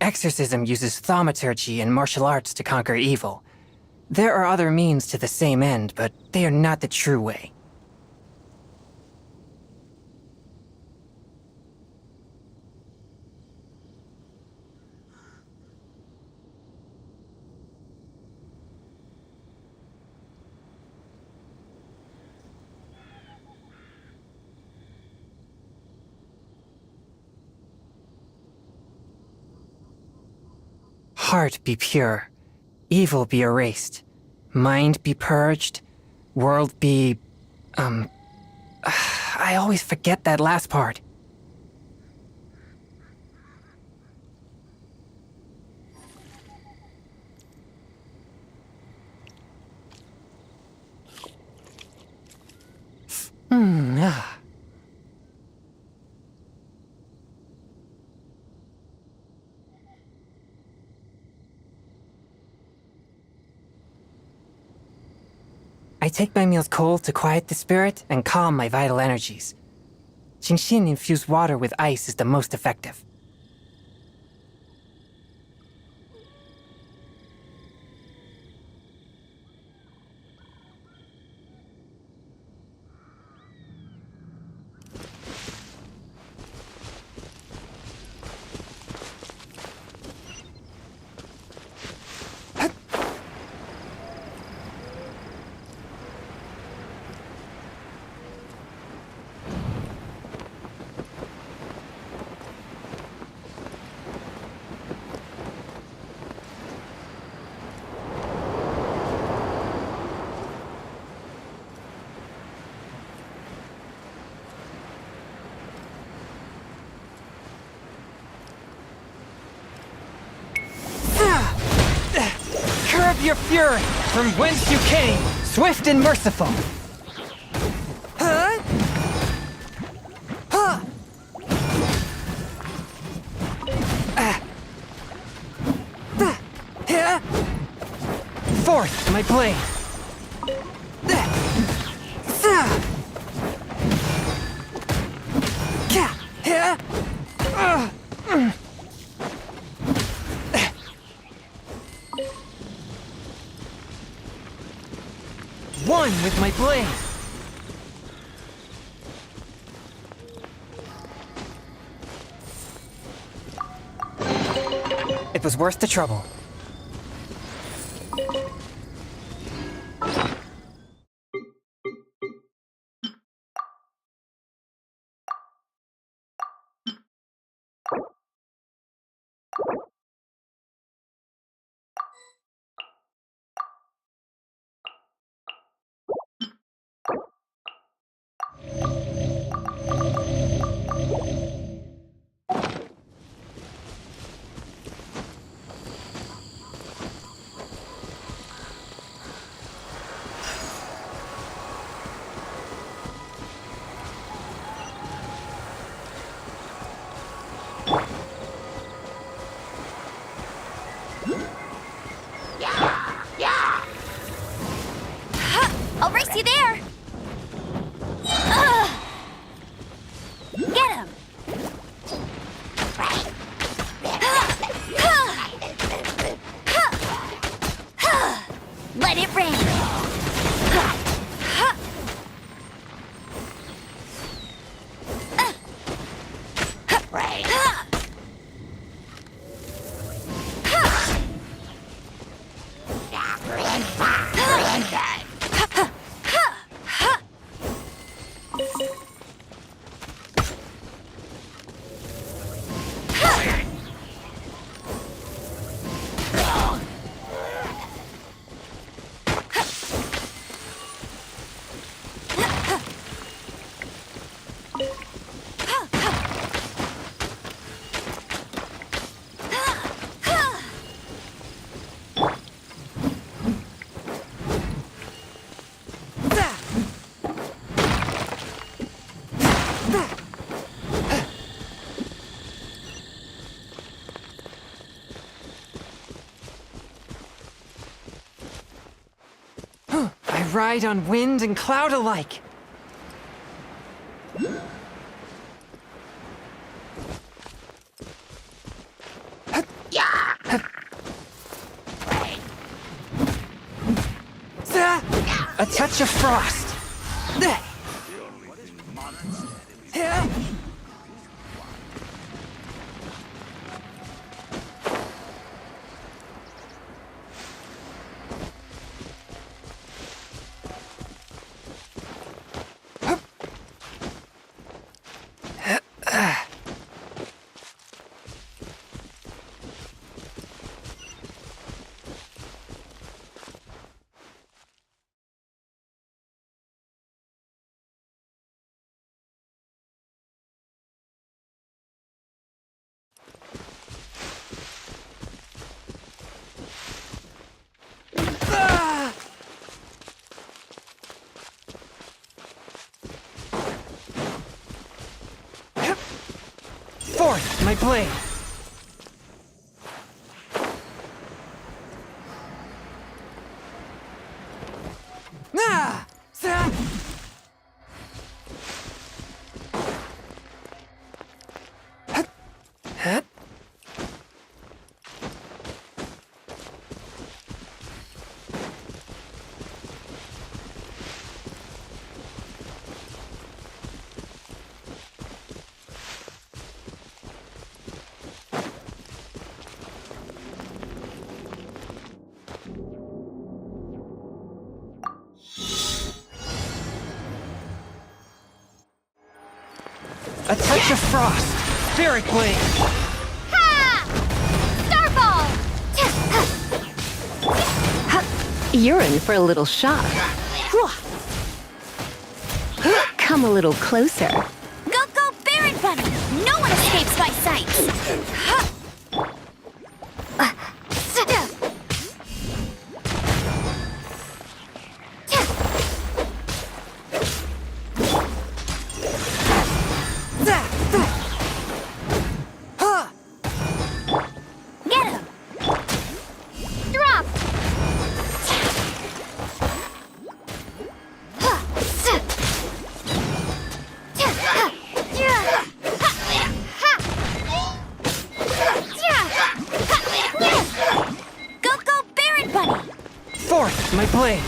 Exorcism uses thaumaturgy and martial arts to conquer evil. There are other means to the same end, but they are not the true way. Heart be pure, evil be erased, mind be purged, world be... I always forget that last part. Ah. I take my meals cold to quiet the spirit and calm my vital energies. Genehin infused water with ice is the most effective. Curb your fury from whence you came, swift and merciful. Forth, my blade. One with my blade. It was worth the trouble. I'll race you there! Get him! Let it rain! I ride on wind and cloud alike. Yeah! A touch of frost. Fourth, my blade. Ah! A touch of frost. Spirit blade. Ha! Starball! You're in for a little shock. Come a little closer. Go, Baron Bunny! No one escapes my sight! Get him! Drop! Go, Baron Bunny! Fourth, my blade.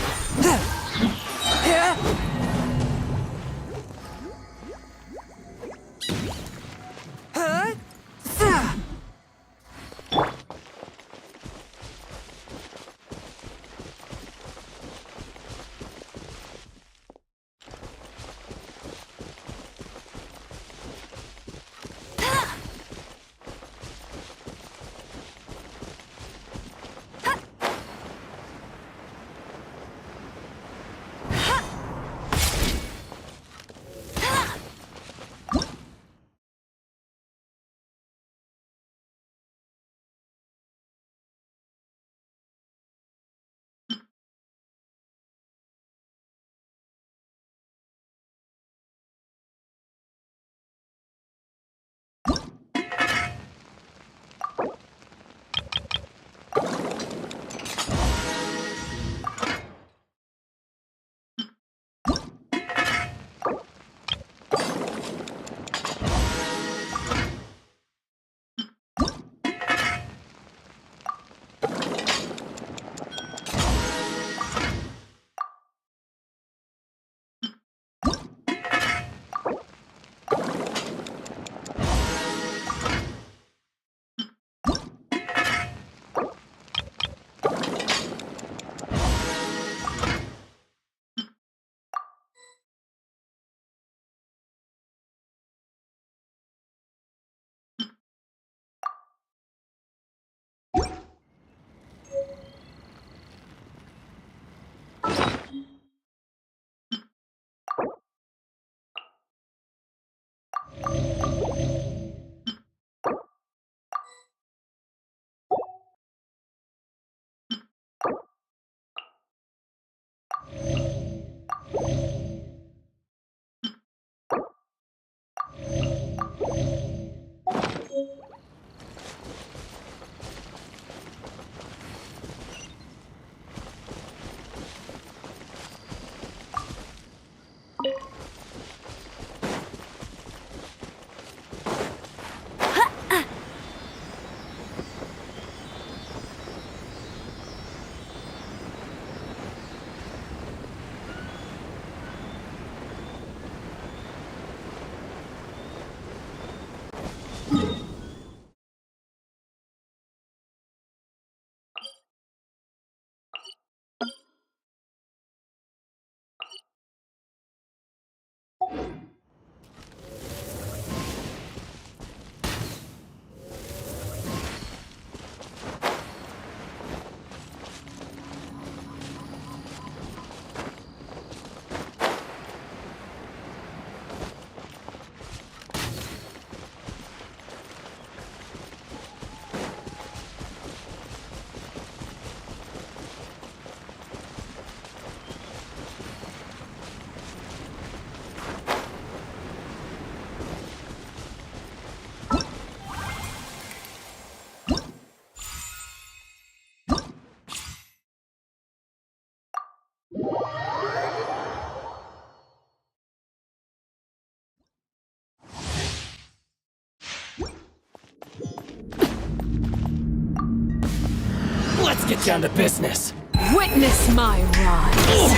Let's get down to business. Witness my rise.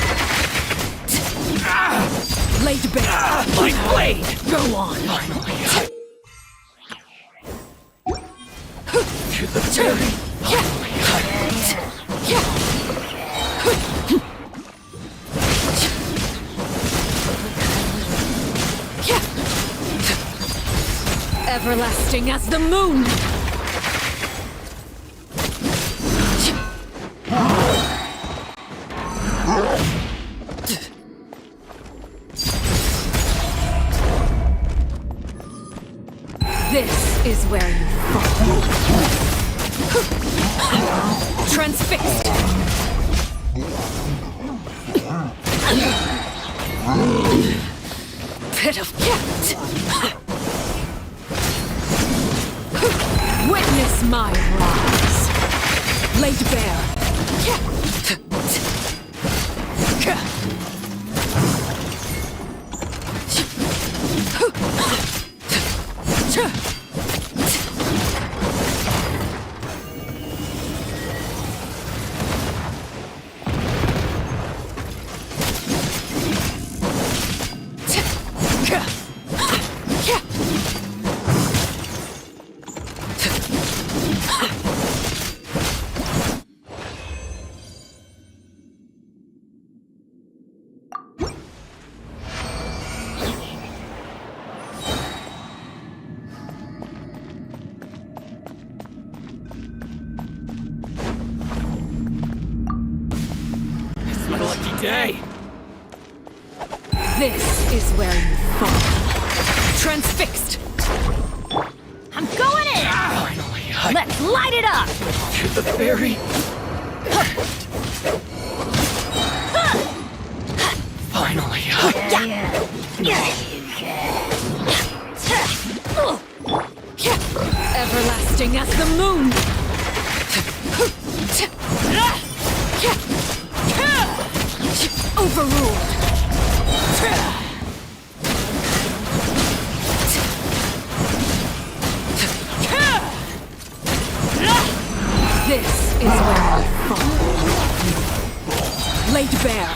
Lay to bear. My blade! Go on. To the very... Everlasting as the moon. This is where you fall. Transfixed. Pit of cat. Witness my rise. Laid bare. My lucky day. This is where you fall. Transfixed. I'm going in! Finally, Let's light it up! to the very... Finally, Everlasting as the moon. Overruled. This is where I fall. Laid bare.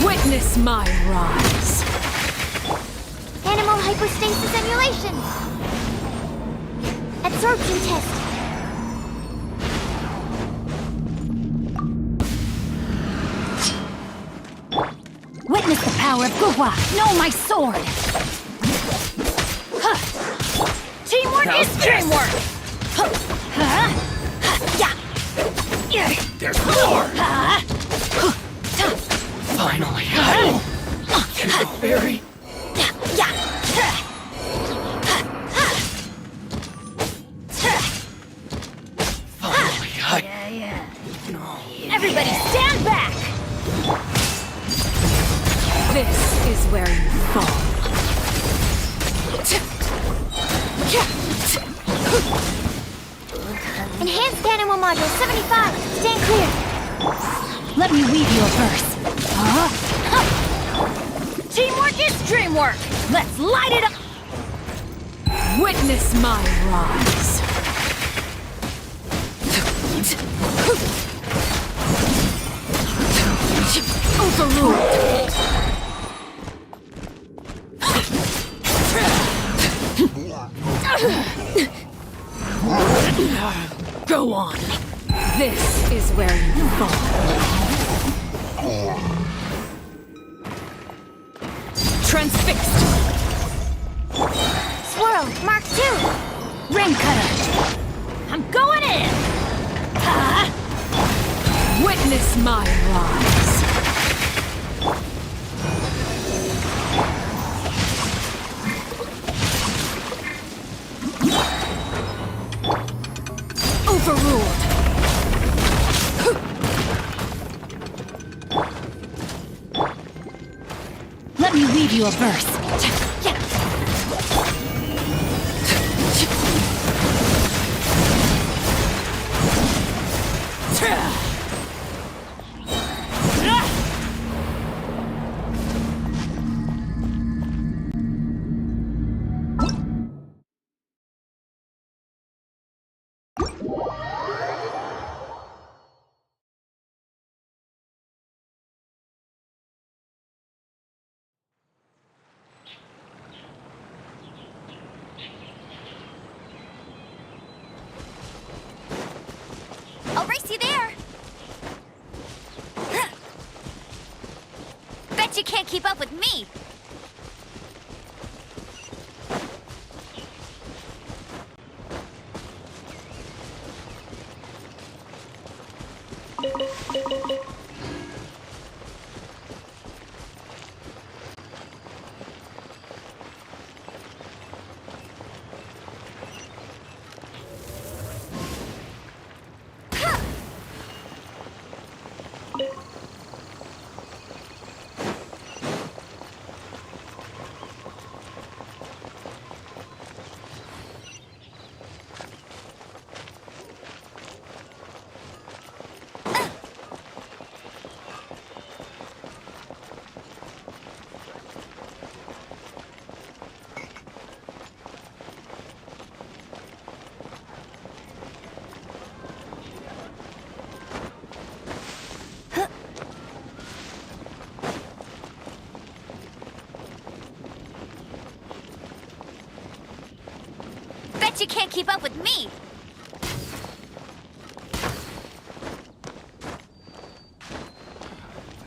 Witness my rise. Animal hypostasis emulation. Absorption test. Witness the power of Gugwa. Know my sword. Huh. Teamwork is dreamwork. Yeah. there's more! Finally, to the very... Everybody stand back! This is where you fall. Enhanced animal module 75. Stand clear. Let me weave you a verse. Teamwork is dreamwork. Let's light it up. Witness my rise. Overruled. Go on. This is where you fall. Transfixed. Swirl, Mark 2. Ring cutter. I'm going in. Witness my rise. Overruled. Let me weave you a verse. I'll race you there. Bet you can't keep up with me. Bet you can't keep up with me.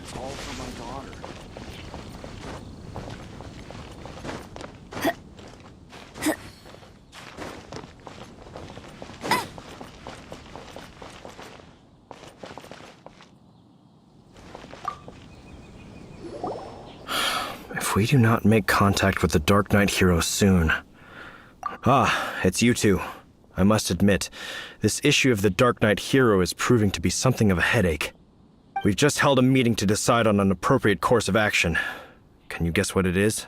It's all for my daughter. If we do not make contact with the Dark Knight hero soon... Ah, it's you two. I must admit, this issue of the Dark Knight hero is proving to be something of a headache. We've just held a meeting to decide on an appropriate course of action. Can you guess what it is?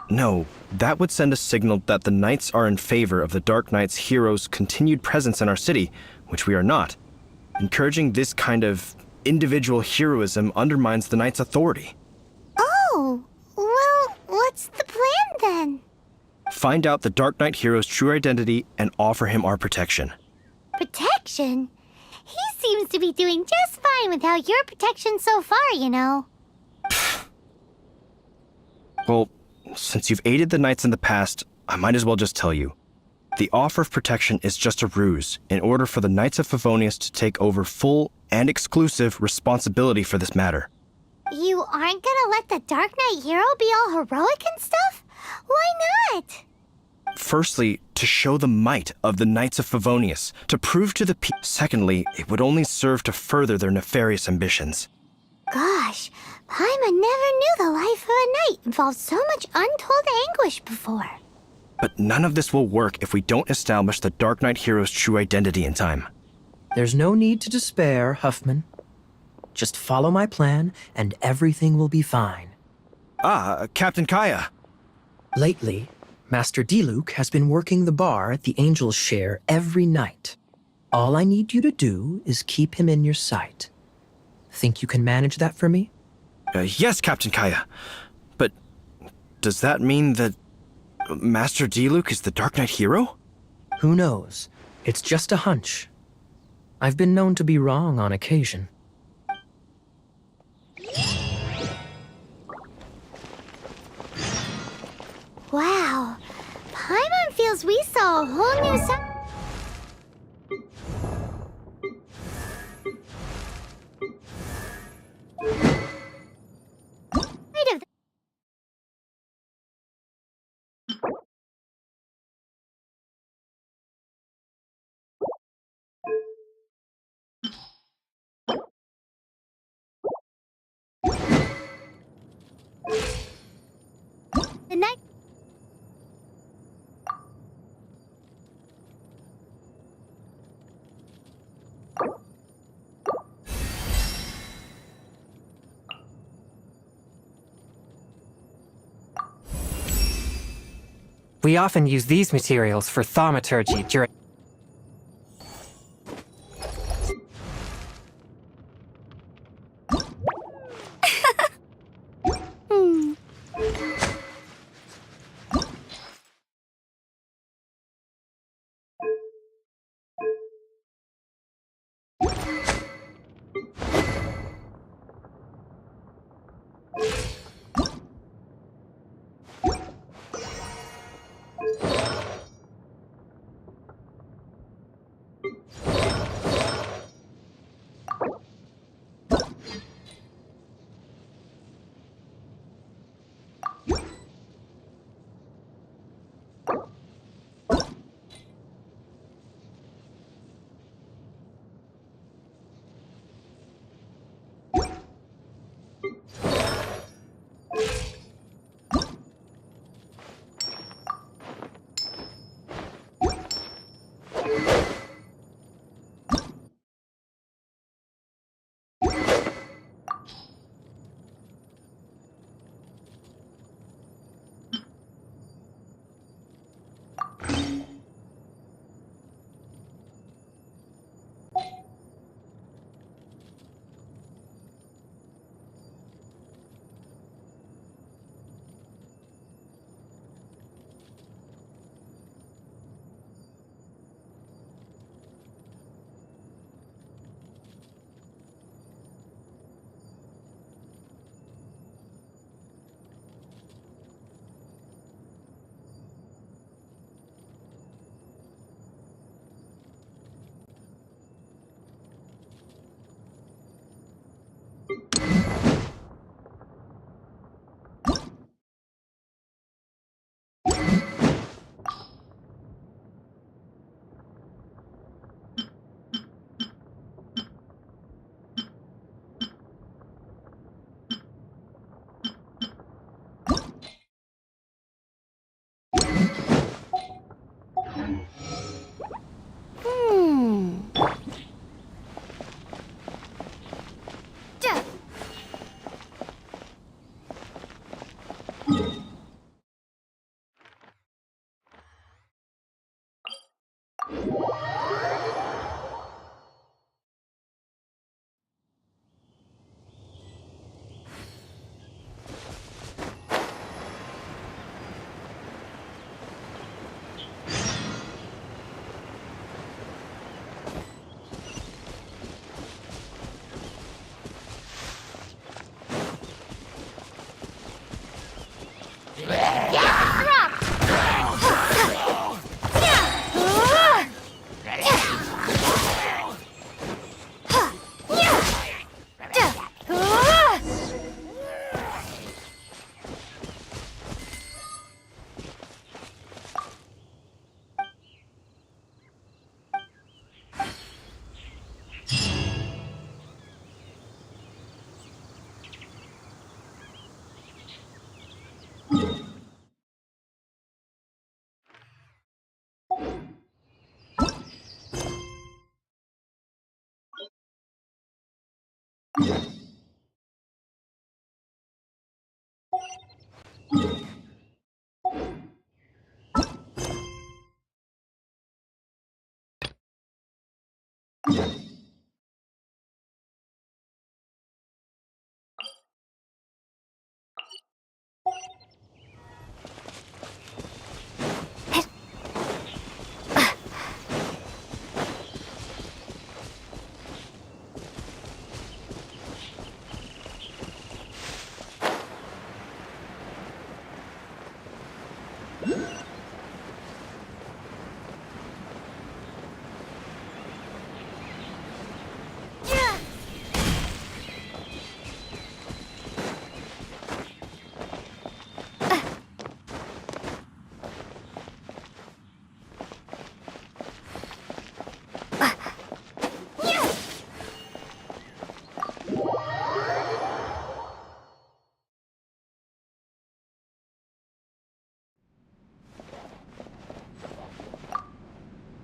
No, that would send a signal that the Knights are in favor of the Dark Knight's hero's continued presence in our city, which we are not. Encouraging this kind of individual heroism undermines the Knights' authority. Oh, well, what's the plan then? Find out the Dark Knight hero's true identity and offer him our protection. Protection? He seems to be doing just fine without your protection so far, you know. Well, since you've aided the Knights in the past, I might as well just tell you. The offer of protection is just a ruse in order for the Knights of Favonius to take over full and exclusive responsibility for this matter. You aren't gonna let the Dark Knight hero be all heroic and stuff? Why not? Firstly, to show the might of the Knights of Favonius, to prove to the people. Secondly, it would only serve to further their nefarious ambitions. Gosh, Paimon never knew the life of a knight involved so much untold anguish before. But none of this will work if we don't establish the Dark Knight hero's true identity in time. There's no need to despair, Huffman. Just follow my plan, and everything will be fine. Ah, Captain Kaya. Lately, Master Diluc has been working the bar at the Angel's Share every night. All I need you to do is keep him in your sight. Think you can manage that for me? Yes, Captain Kaya. But does that mean that Master Diluc is the Dark Knight hero? Who knows? It's just a hunch. I've been known to be wrong on occasion. Wow, Paimon feels we saw a whole new side. The night. We often use these materials for thaumaturgy during...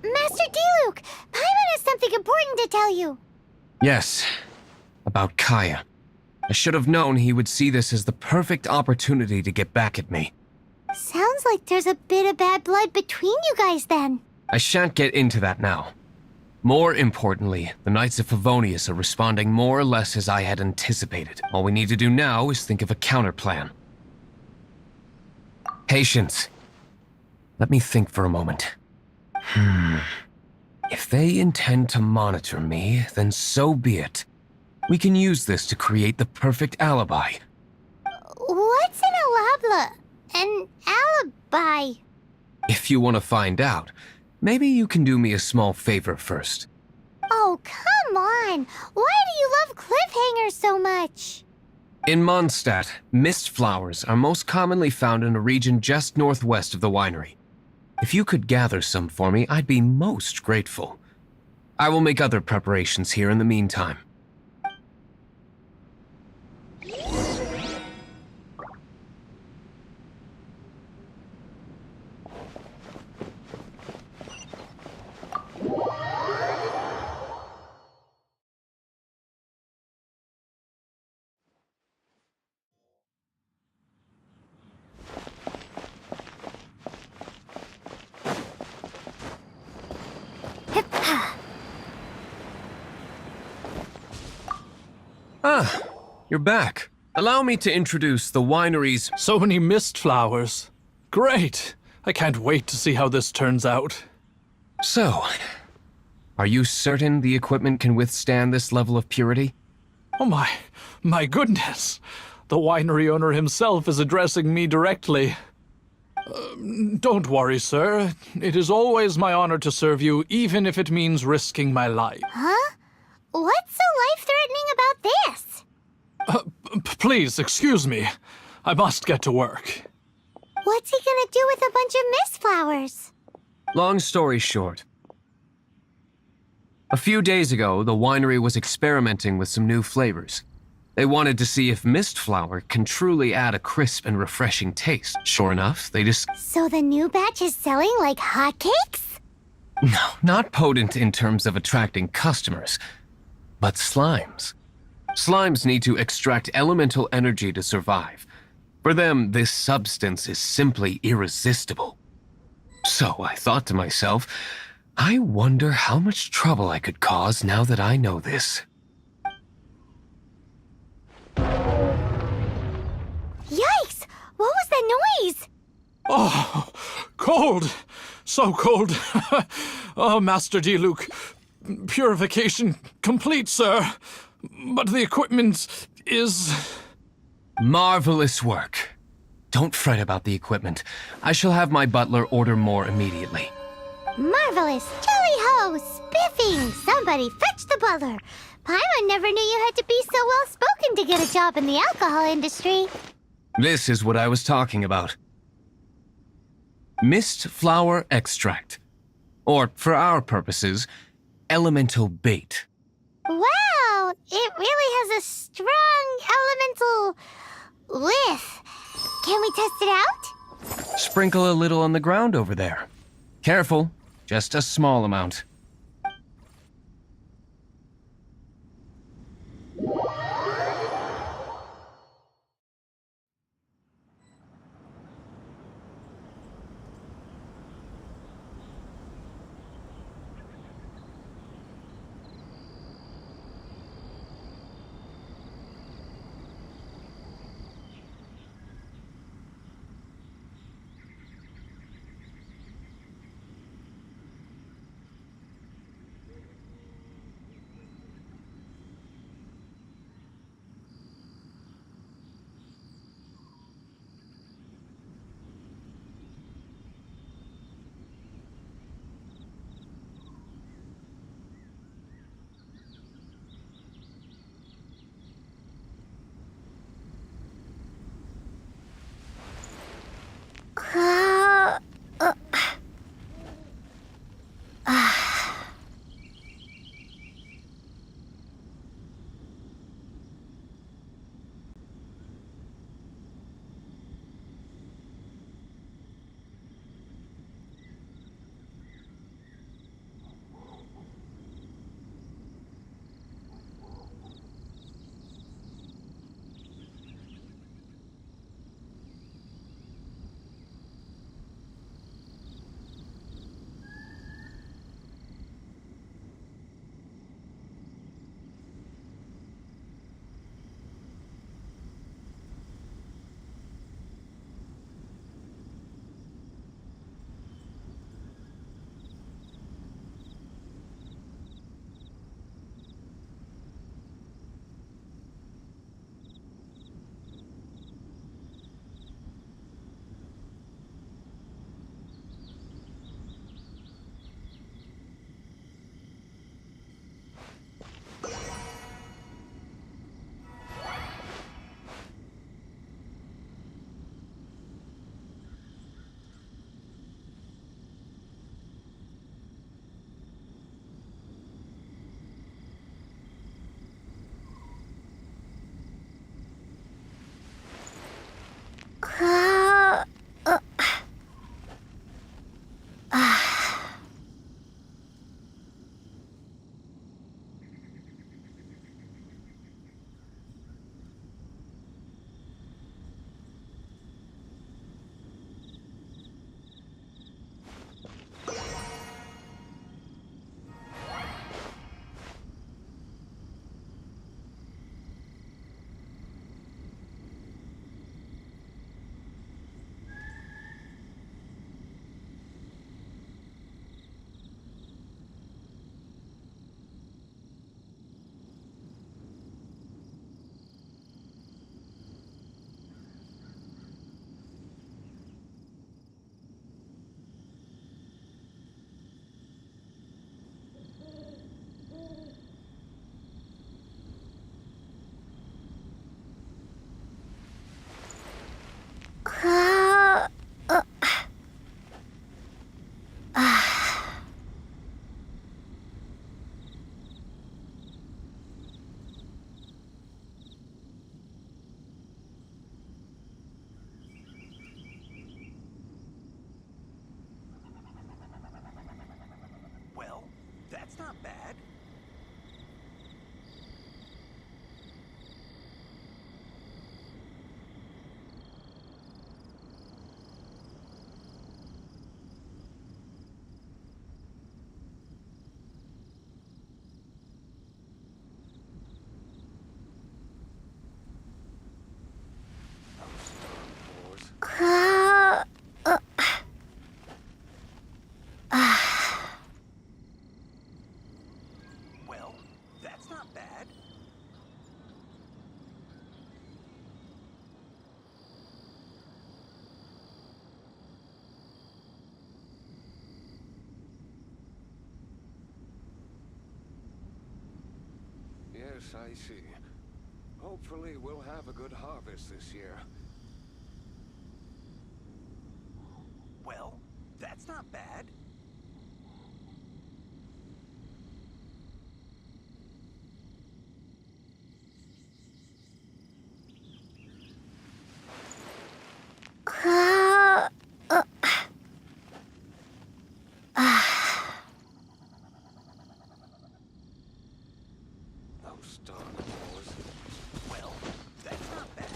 Master D-Luke, Paimon has something important to tell you. Yes, about Kaya. I should have known he would see this as the perfect opportunity to get back at me. Sounds like there's a bit of bad blood between you guys then. I shan't get into that now. More importantly, the Knights of Favonius are responding more or less as I had anticipated. All we need to do now is think of a counterplan. Patience. Let me think for a moment. If they intend to monitor me, then so be it. We can use this to create the perfect alibi. What's an alibi? If you want to find out, maybe you can do me a small favor first. Oh, come on! Why do you love cliffhangers so much? In Mondstadt, mist flowers are most commonly found in a region just northwest of the winery. If you could gather some for me, I'd be most grateful. I will make other preparations here in the meantime. Ah, you're back. Allow me to introduce the winery's... So many mist flowers. Great. I can't wait to see how this turns out. So, are you certain the equipment can withstand this level of purity? Oh my goodness. The winery owner himself is addressing me directly. Don't worry, sir. It is always my honor to serve you, even if it means risking my life. Huh? What's so life-threatening about this? Please, excuse me. I must get to work. What's he gonna do with a bunch of mist flowers? Long story short. A few days ago, the winery was experimenting with some new flavors. They wanted to see if mist flower can truly add a crisp and refreshing taste. Sure enough, they just... So the new batch is selling like hotcakes? No, not potent in terms of attracting customers, but slimes. Slimes need to extract elemental energy to survive. For them, this substance is simply irresistible. So I thought to myself, I wonder how much trouble I could cause now that I know this. Yikes! What was that noise? Oh, cold! So cold! Oh, Master D-Luke, purification complete, sir. But the equipment is... Marvelous work. Don't fret about the equipment. I shall have my butler order more immediately. Marvelous! Jolly-ho! Spiffing! Somebody fetch the butler! Paimon never knew you had to be so well-spoken to get a job in the alcohol industry. This is what I was talking about. Mist flower extract. Or, for our purposes, elemental bait. Wow! It really has a strong elemental whiff. Can we test it out? Sprinkle a little on the ground over there. Careful, just a small amount. Well, that's not bad. Well, that's not bad. Yes, I see. Hopefully we'll have a good harvest this year. Well, that's not bad. Those darn wars. Well, that's not bad.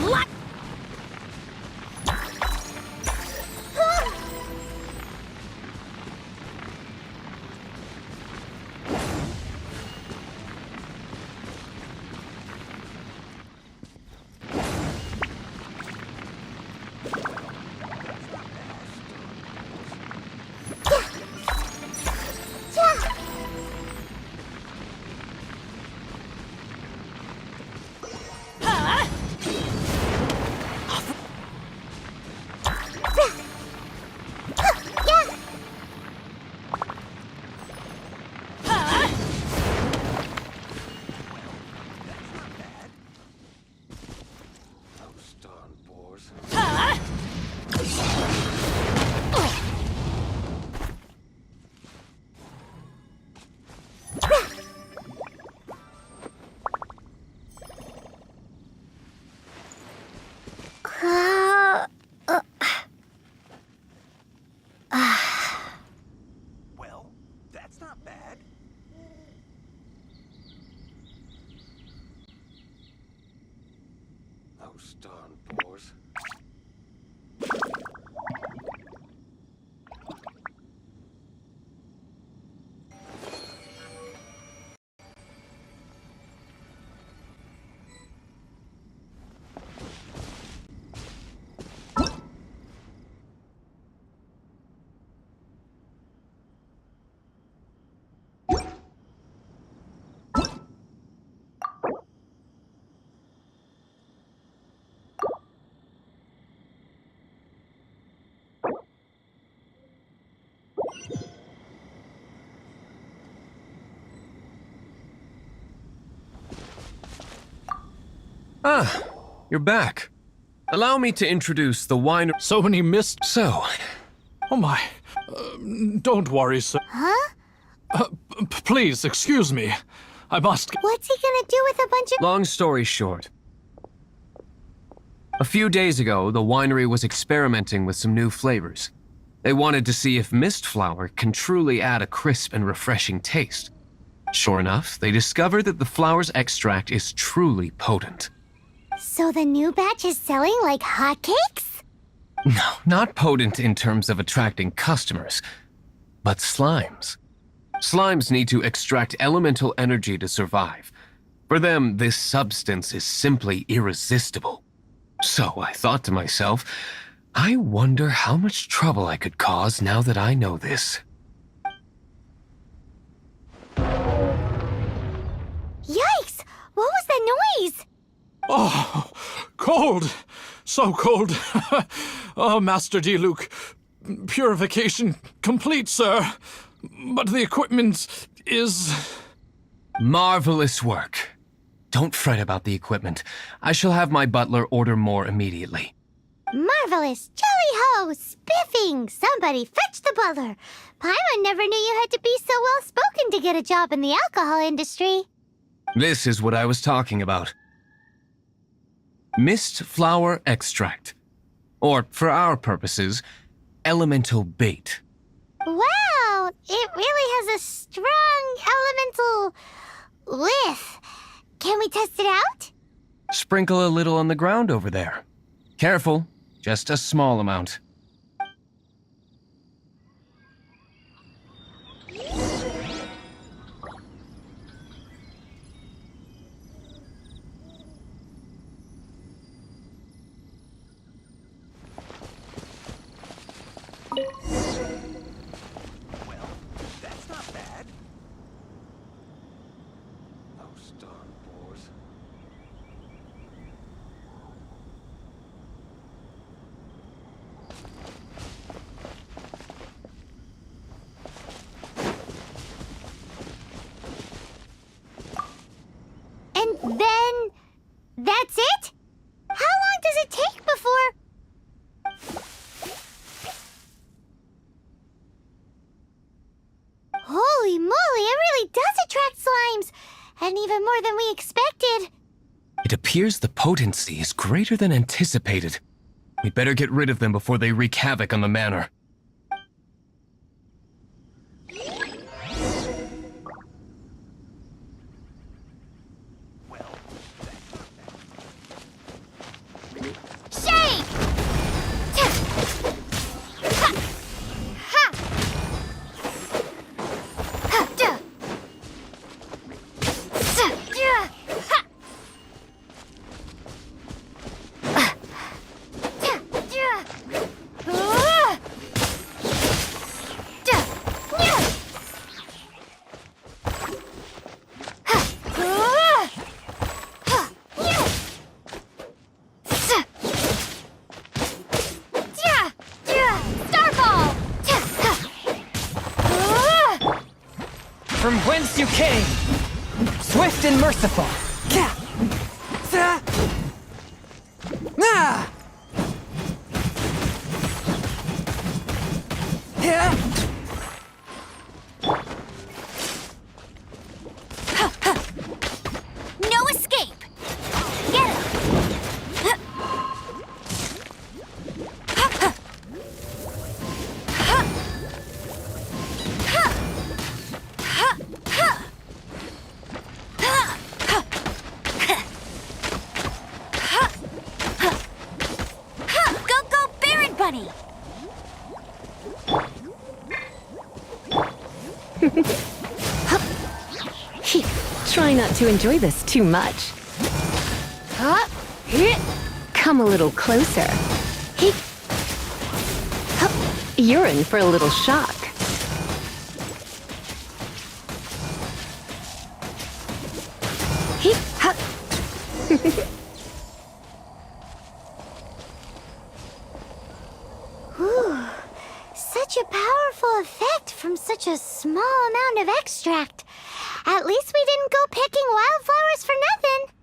slut! Well, that's not bad. Those darn boars. Ah, you're back. Allow me to introduce the wine. So many missed. So. Oh my. Don't worry, sir. Huh? Please, excuse me. I must. What's he gonna do with a bunch of... Long story short. A few days ago, the winery was experimenting with some new flavors. They wanted to see if mist flower can truly add a crisp and refreshing taste. Sure enough, they discovered that the flower's extract is truly potent. So the new batch is selling like hotcakes? No, not potent in terms of attracting customers, but slimes. Slimes need to extract elemental energy to survive. For them, this substance is simply irresistible. So I thought to myself, I wonder how much trouble I could cause now that I know this. Yikes! What was that noise? Oh, cold! So cold! Oh, Master D-Luke, purification complete, sir. But the equipment is... Marvelous work. Don't fret about the equipment. I shall have my butler order more immediately. Marvelous! Jolly-ho! Spiffing! Somebody fetch the butler! Paimon never knew you had to be so well-spoken to get a job in the alcohol industry. This is what I was talking about. Mist flower extract. Or, for our purposes, elemental bait. Wow! It really has a strong elemental whiff. Can we test it out? Sprinkle a little on the ground over there. Careful, just a small amount. Well, that's not bad. Those darn boars. And then... that's it? How long does it take before... Holy moly, it really does attract slimes! And even more than we expected. It appears the potency is greater than anticipated. We'd better get rid of them before they wreak havoc on the manor. from whence you came, swift and merciful. No escape! Get him! Go, go, Baron Bunny! Try not to enjoy this too much. Come a little closer. You're in for a little shock. Whew. Such a powerful effect from such a small amount of extract. At least we didn't go picking wildflowers for nothing.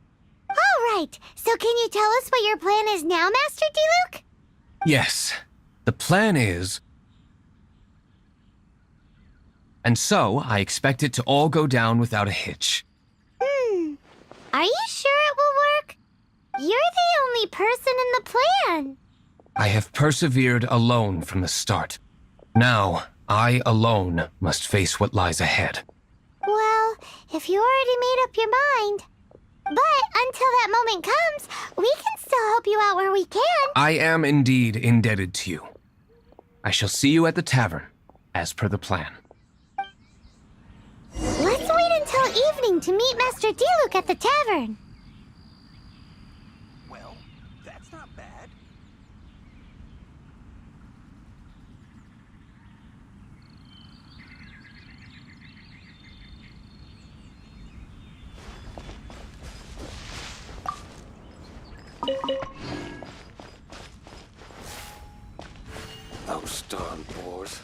All right, so can you tell us what your plan is now, Master Diluc? Yes, the plan is... And so, I expect it to all go down without a hitch. Are you sure it will work? You're the only person in the plan. I have persevered alone from the start. Now, I alone must face what lies ahead. Well, if you already made up your mind. But until that moment comes, we can still help you out where we can. I am indeed indebted to you. I shall see you at the tavern, as per the plan. Let's wait until evening to meet Master Diluc at the tavern. Well, that's not bad. Those darn boars.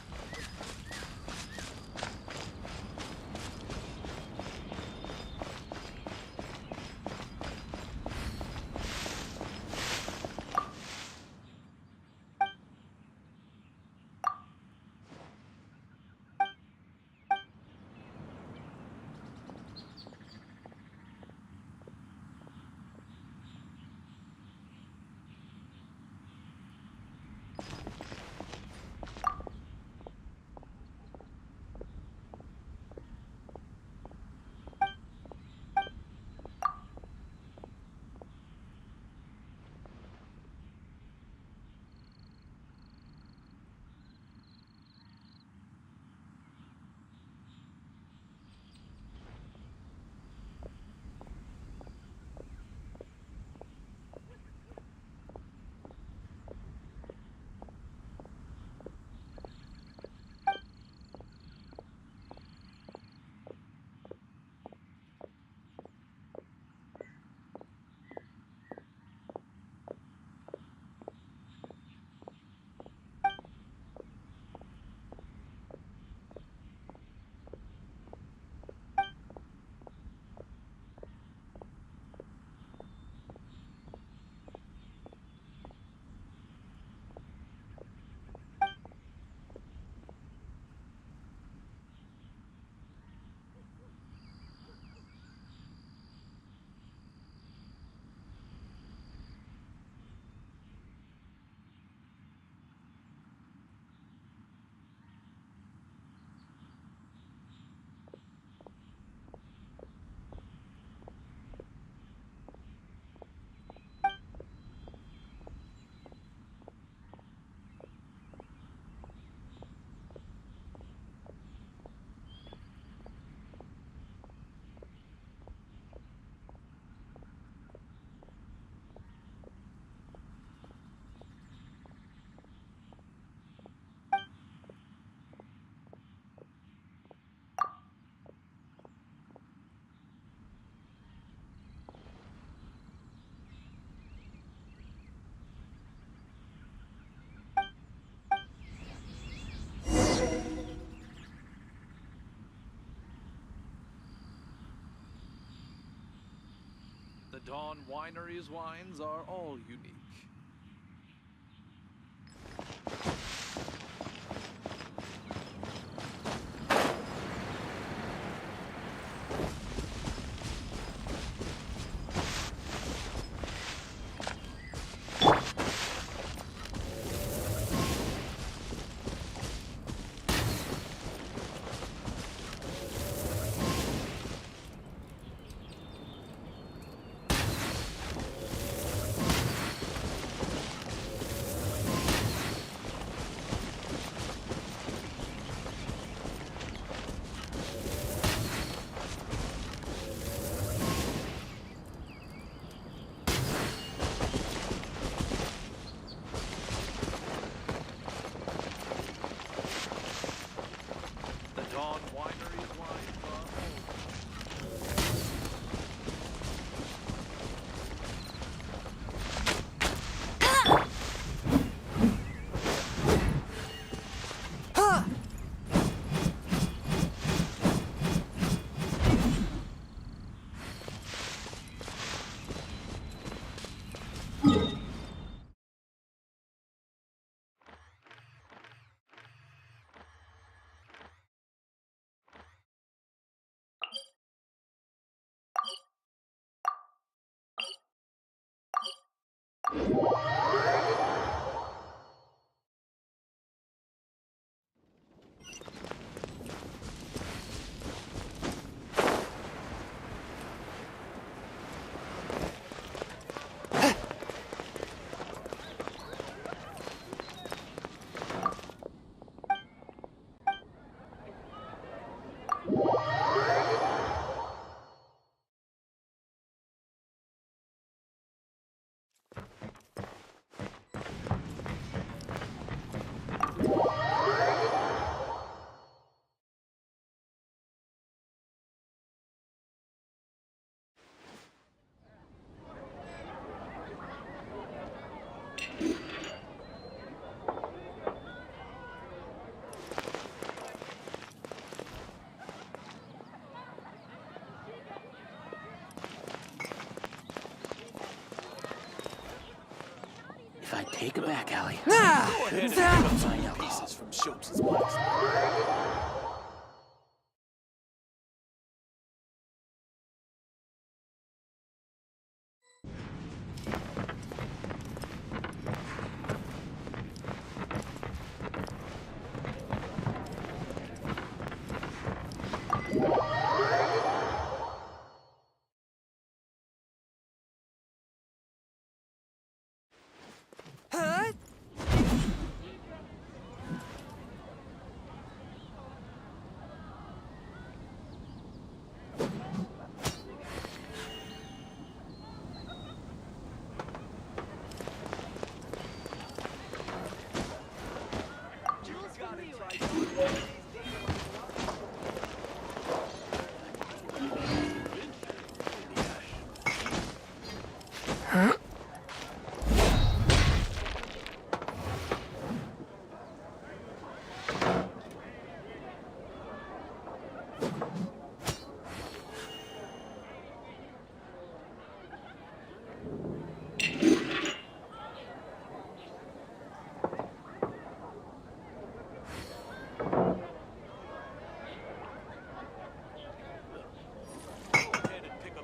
Dawn Winery's wines are all unique. Dawn Winery's wines are all If I take it back, Allie. Go ahead and pick up some new pieces from Schultz's blacksmith.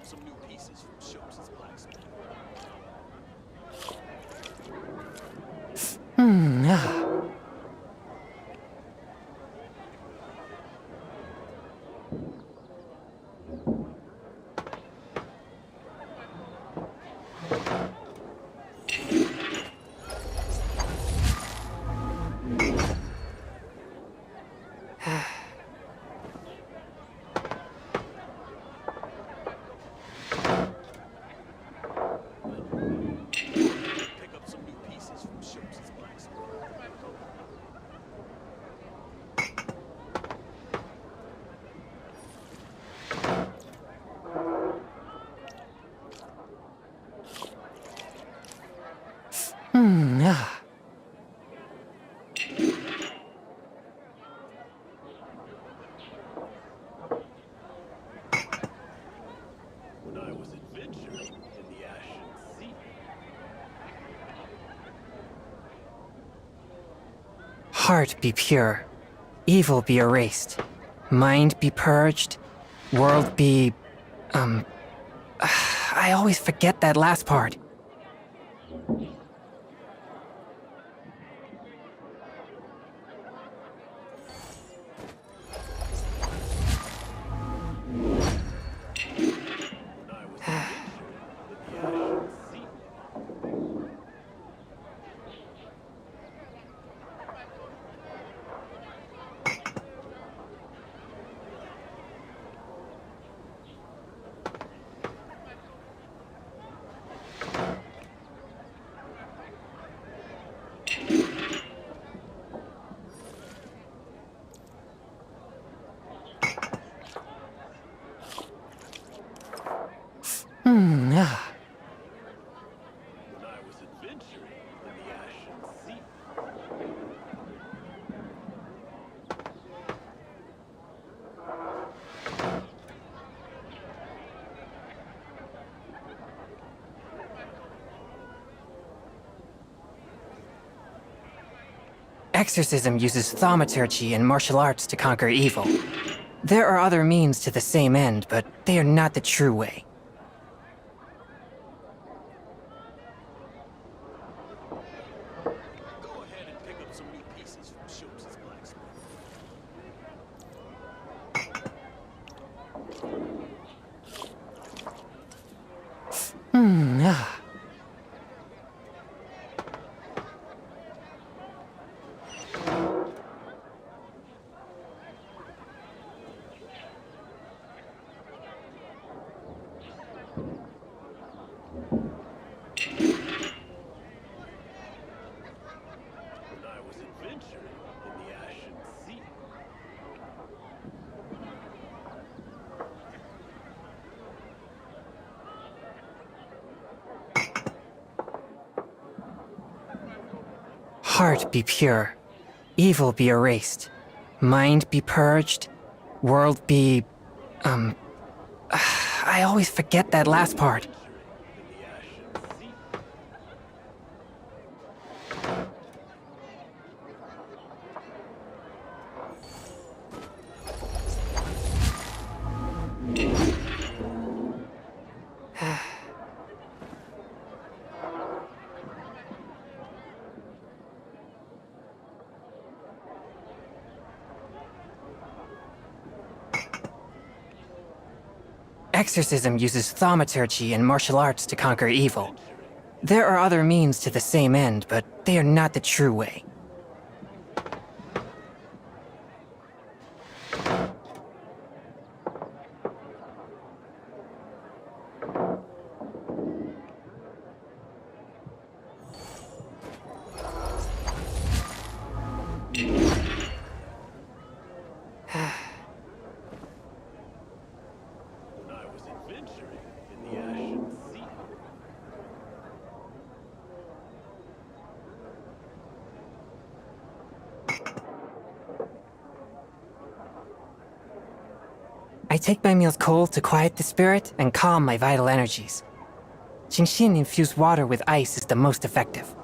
Some new pieces from Schultz's blacksmith. When I was adventuring in the Heart be pure, evil be erased, mind be purged, world be... I always forget that last part. Exorcism uses thaumaturgy and martial arts to conquer evil. There are other means to the same end, but they are not the true way. Go ahead and pick up some new pieces from Schultz's blacksmith. Heart be pure, evil be erased, mind be purged, world be... I always forget that last part. Exorcism uses thaumaturgy and martial arts to conquer evil. There are other means to the same end, but they are not the true way. I take my meals cold to quiet the spirit and calm my vital energies. Genehin infused water with ice is the most effective.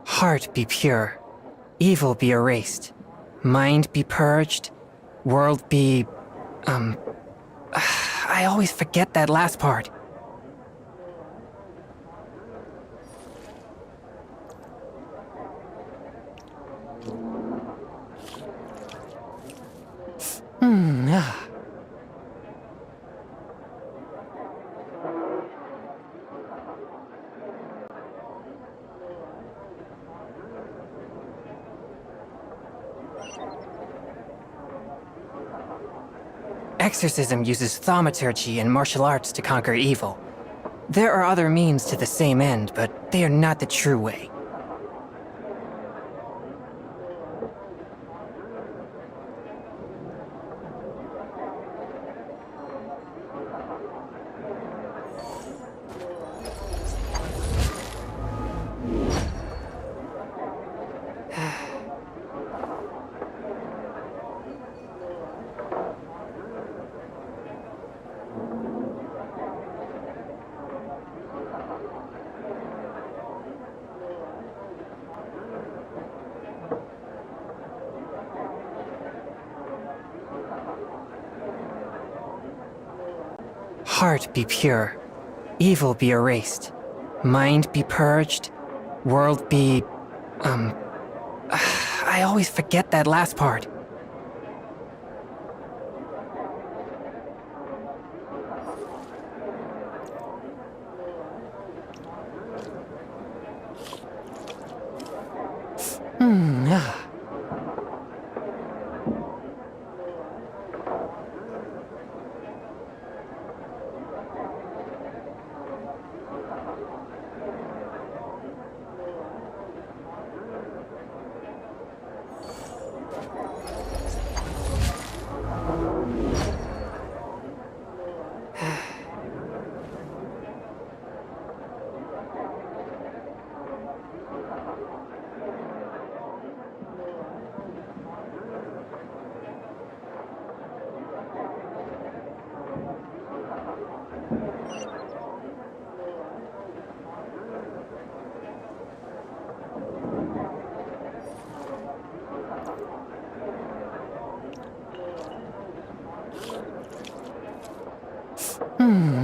Heart be pure, evil be erased, mind be purged, World be... I always forget that last part. Ah. Exorcism uses thaumaturgy and martial arts to conquer evil. There are other means to the same end, but they are not the true way. Heart be pure, evil be erased, mind be purged, world be... I always forget that last part. Ah.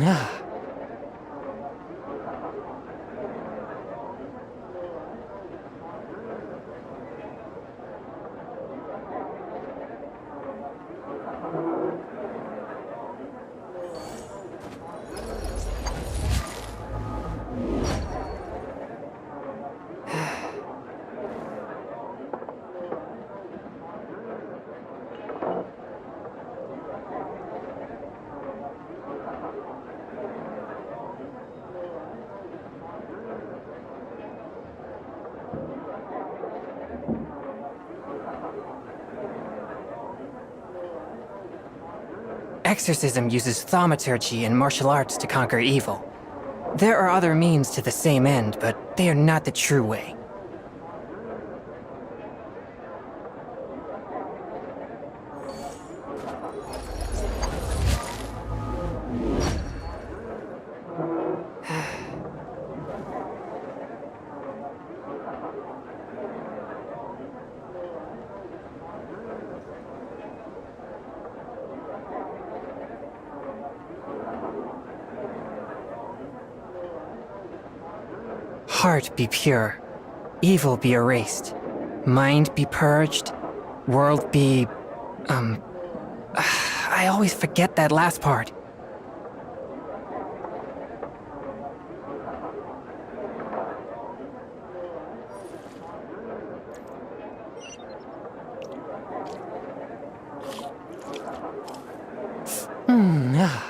Ah. Exorcism uses thaumaturgy and martial arts to conquer evil. There are other means to the same end, but they are not the true way. Heart be pure, evil be erased, mind be purged, world be... I always forget that last part. Ah.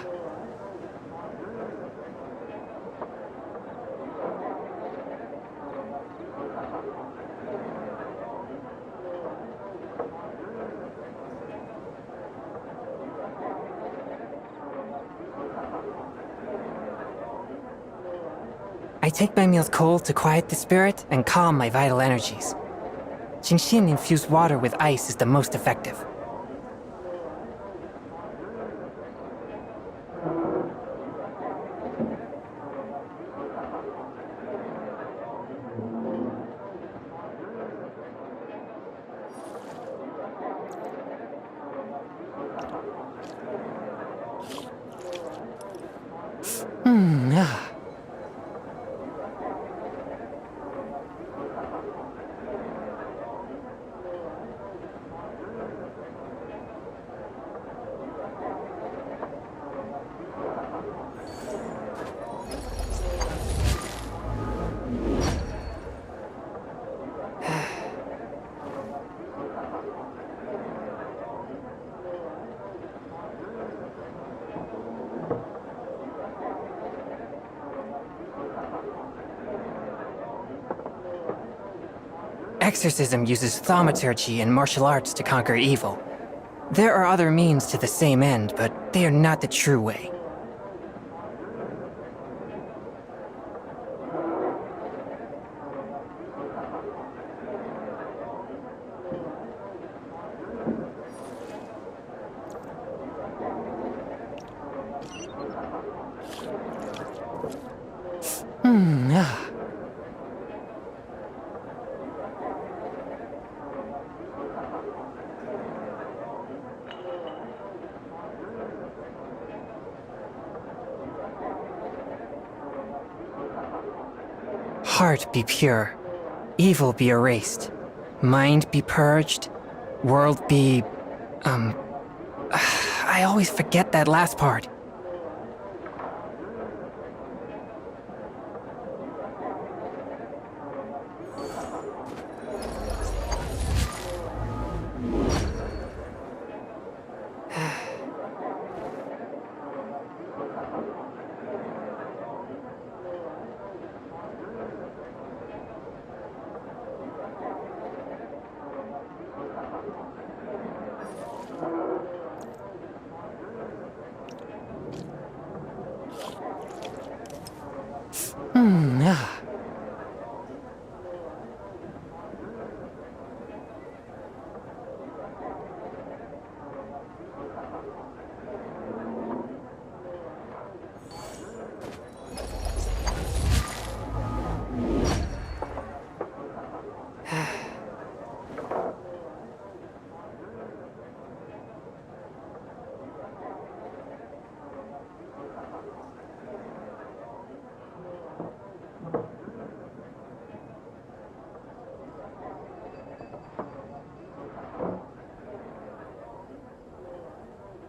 I take my meals cold to quiet the spirit and calm my vital energies. Genehin infused water with ice is the most effective. Exorcism uses thaumaturgy and martial arts to conquer evil. There are other means to the same end, but they are not the true way. Ah. Heart be pure, evil be erased, mind be purged, world be... I always forget that last part. Ah.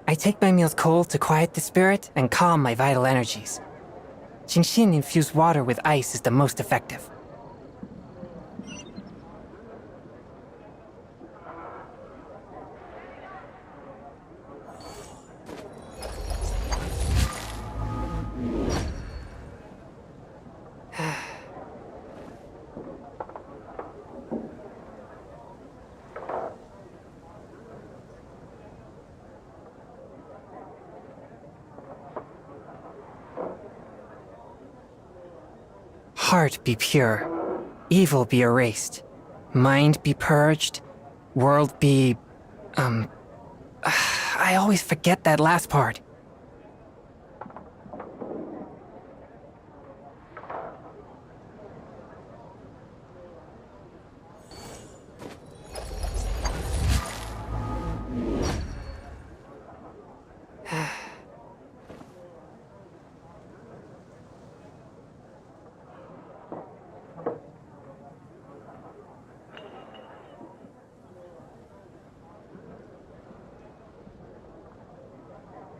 I take my meals cold to quiet the spirit and calm my vital energies. Genehin infused water with ice is the most effective. Heart be pure, evil be erased, mind be purged, world be... I always forget that last part.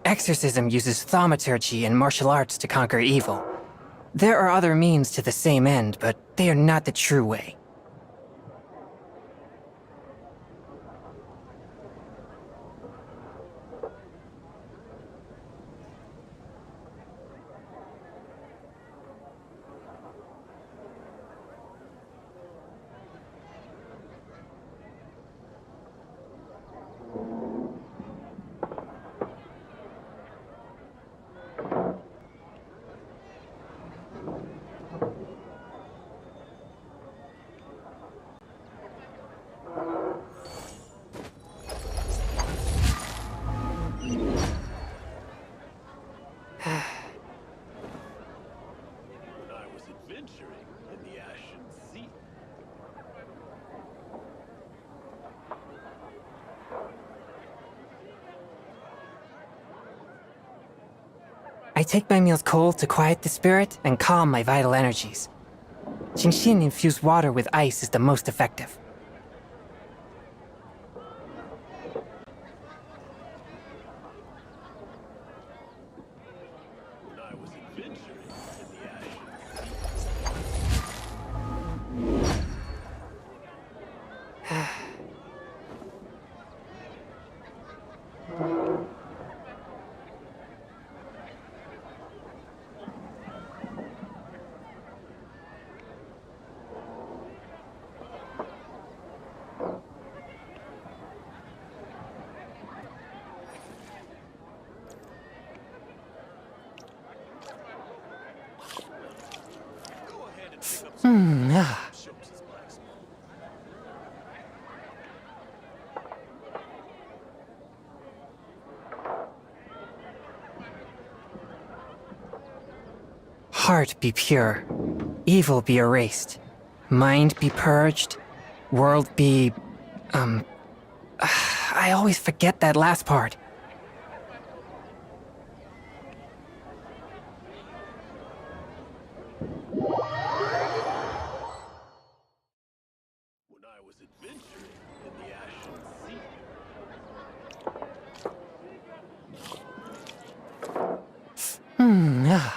Exorcism uses thaumaturgy and martial arts to conquer evil. There are other means to the same end, but they are not the true way. I was adventuring in the Ashen Sea. I take my meals cold to quiet the spirit and calm my vital energies. Genehin infused water with ice is the most effective. I was adventuring in the Ashen Heart be pure, evil be erased, mind be purged, world be... I always forget that last part. When I was adventuring in the Ashen Ah.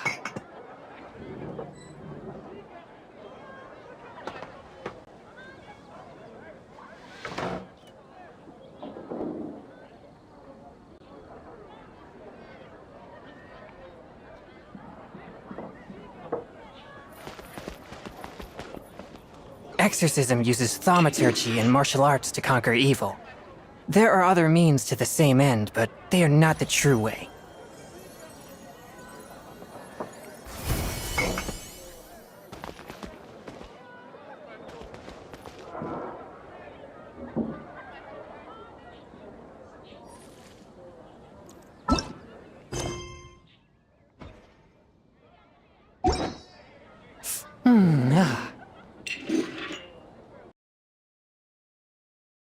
Exorcism uses thaumaturgy and martial arts to conquer evil. There are other means to the same end, but they are not the true way.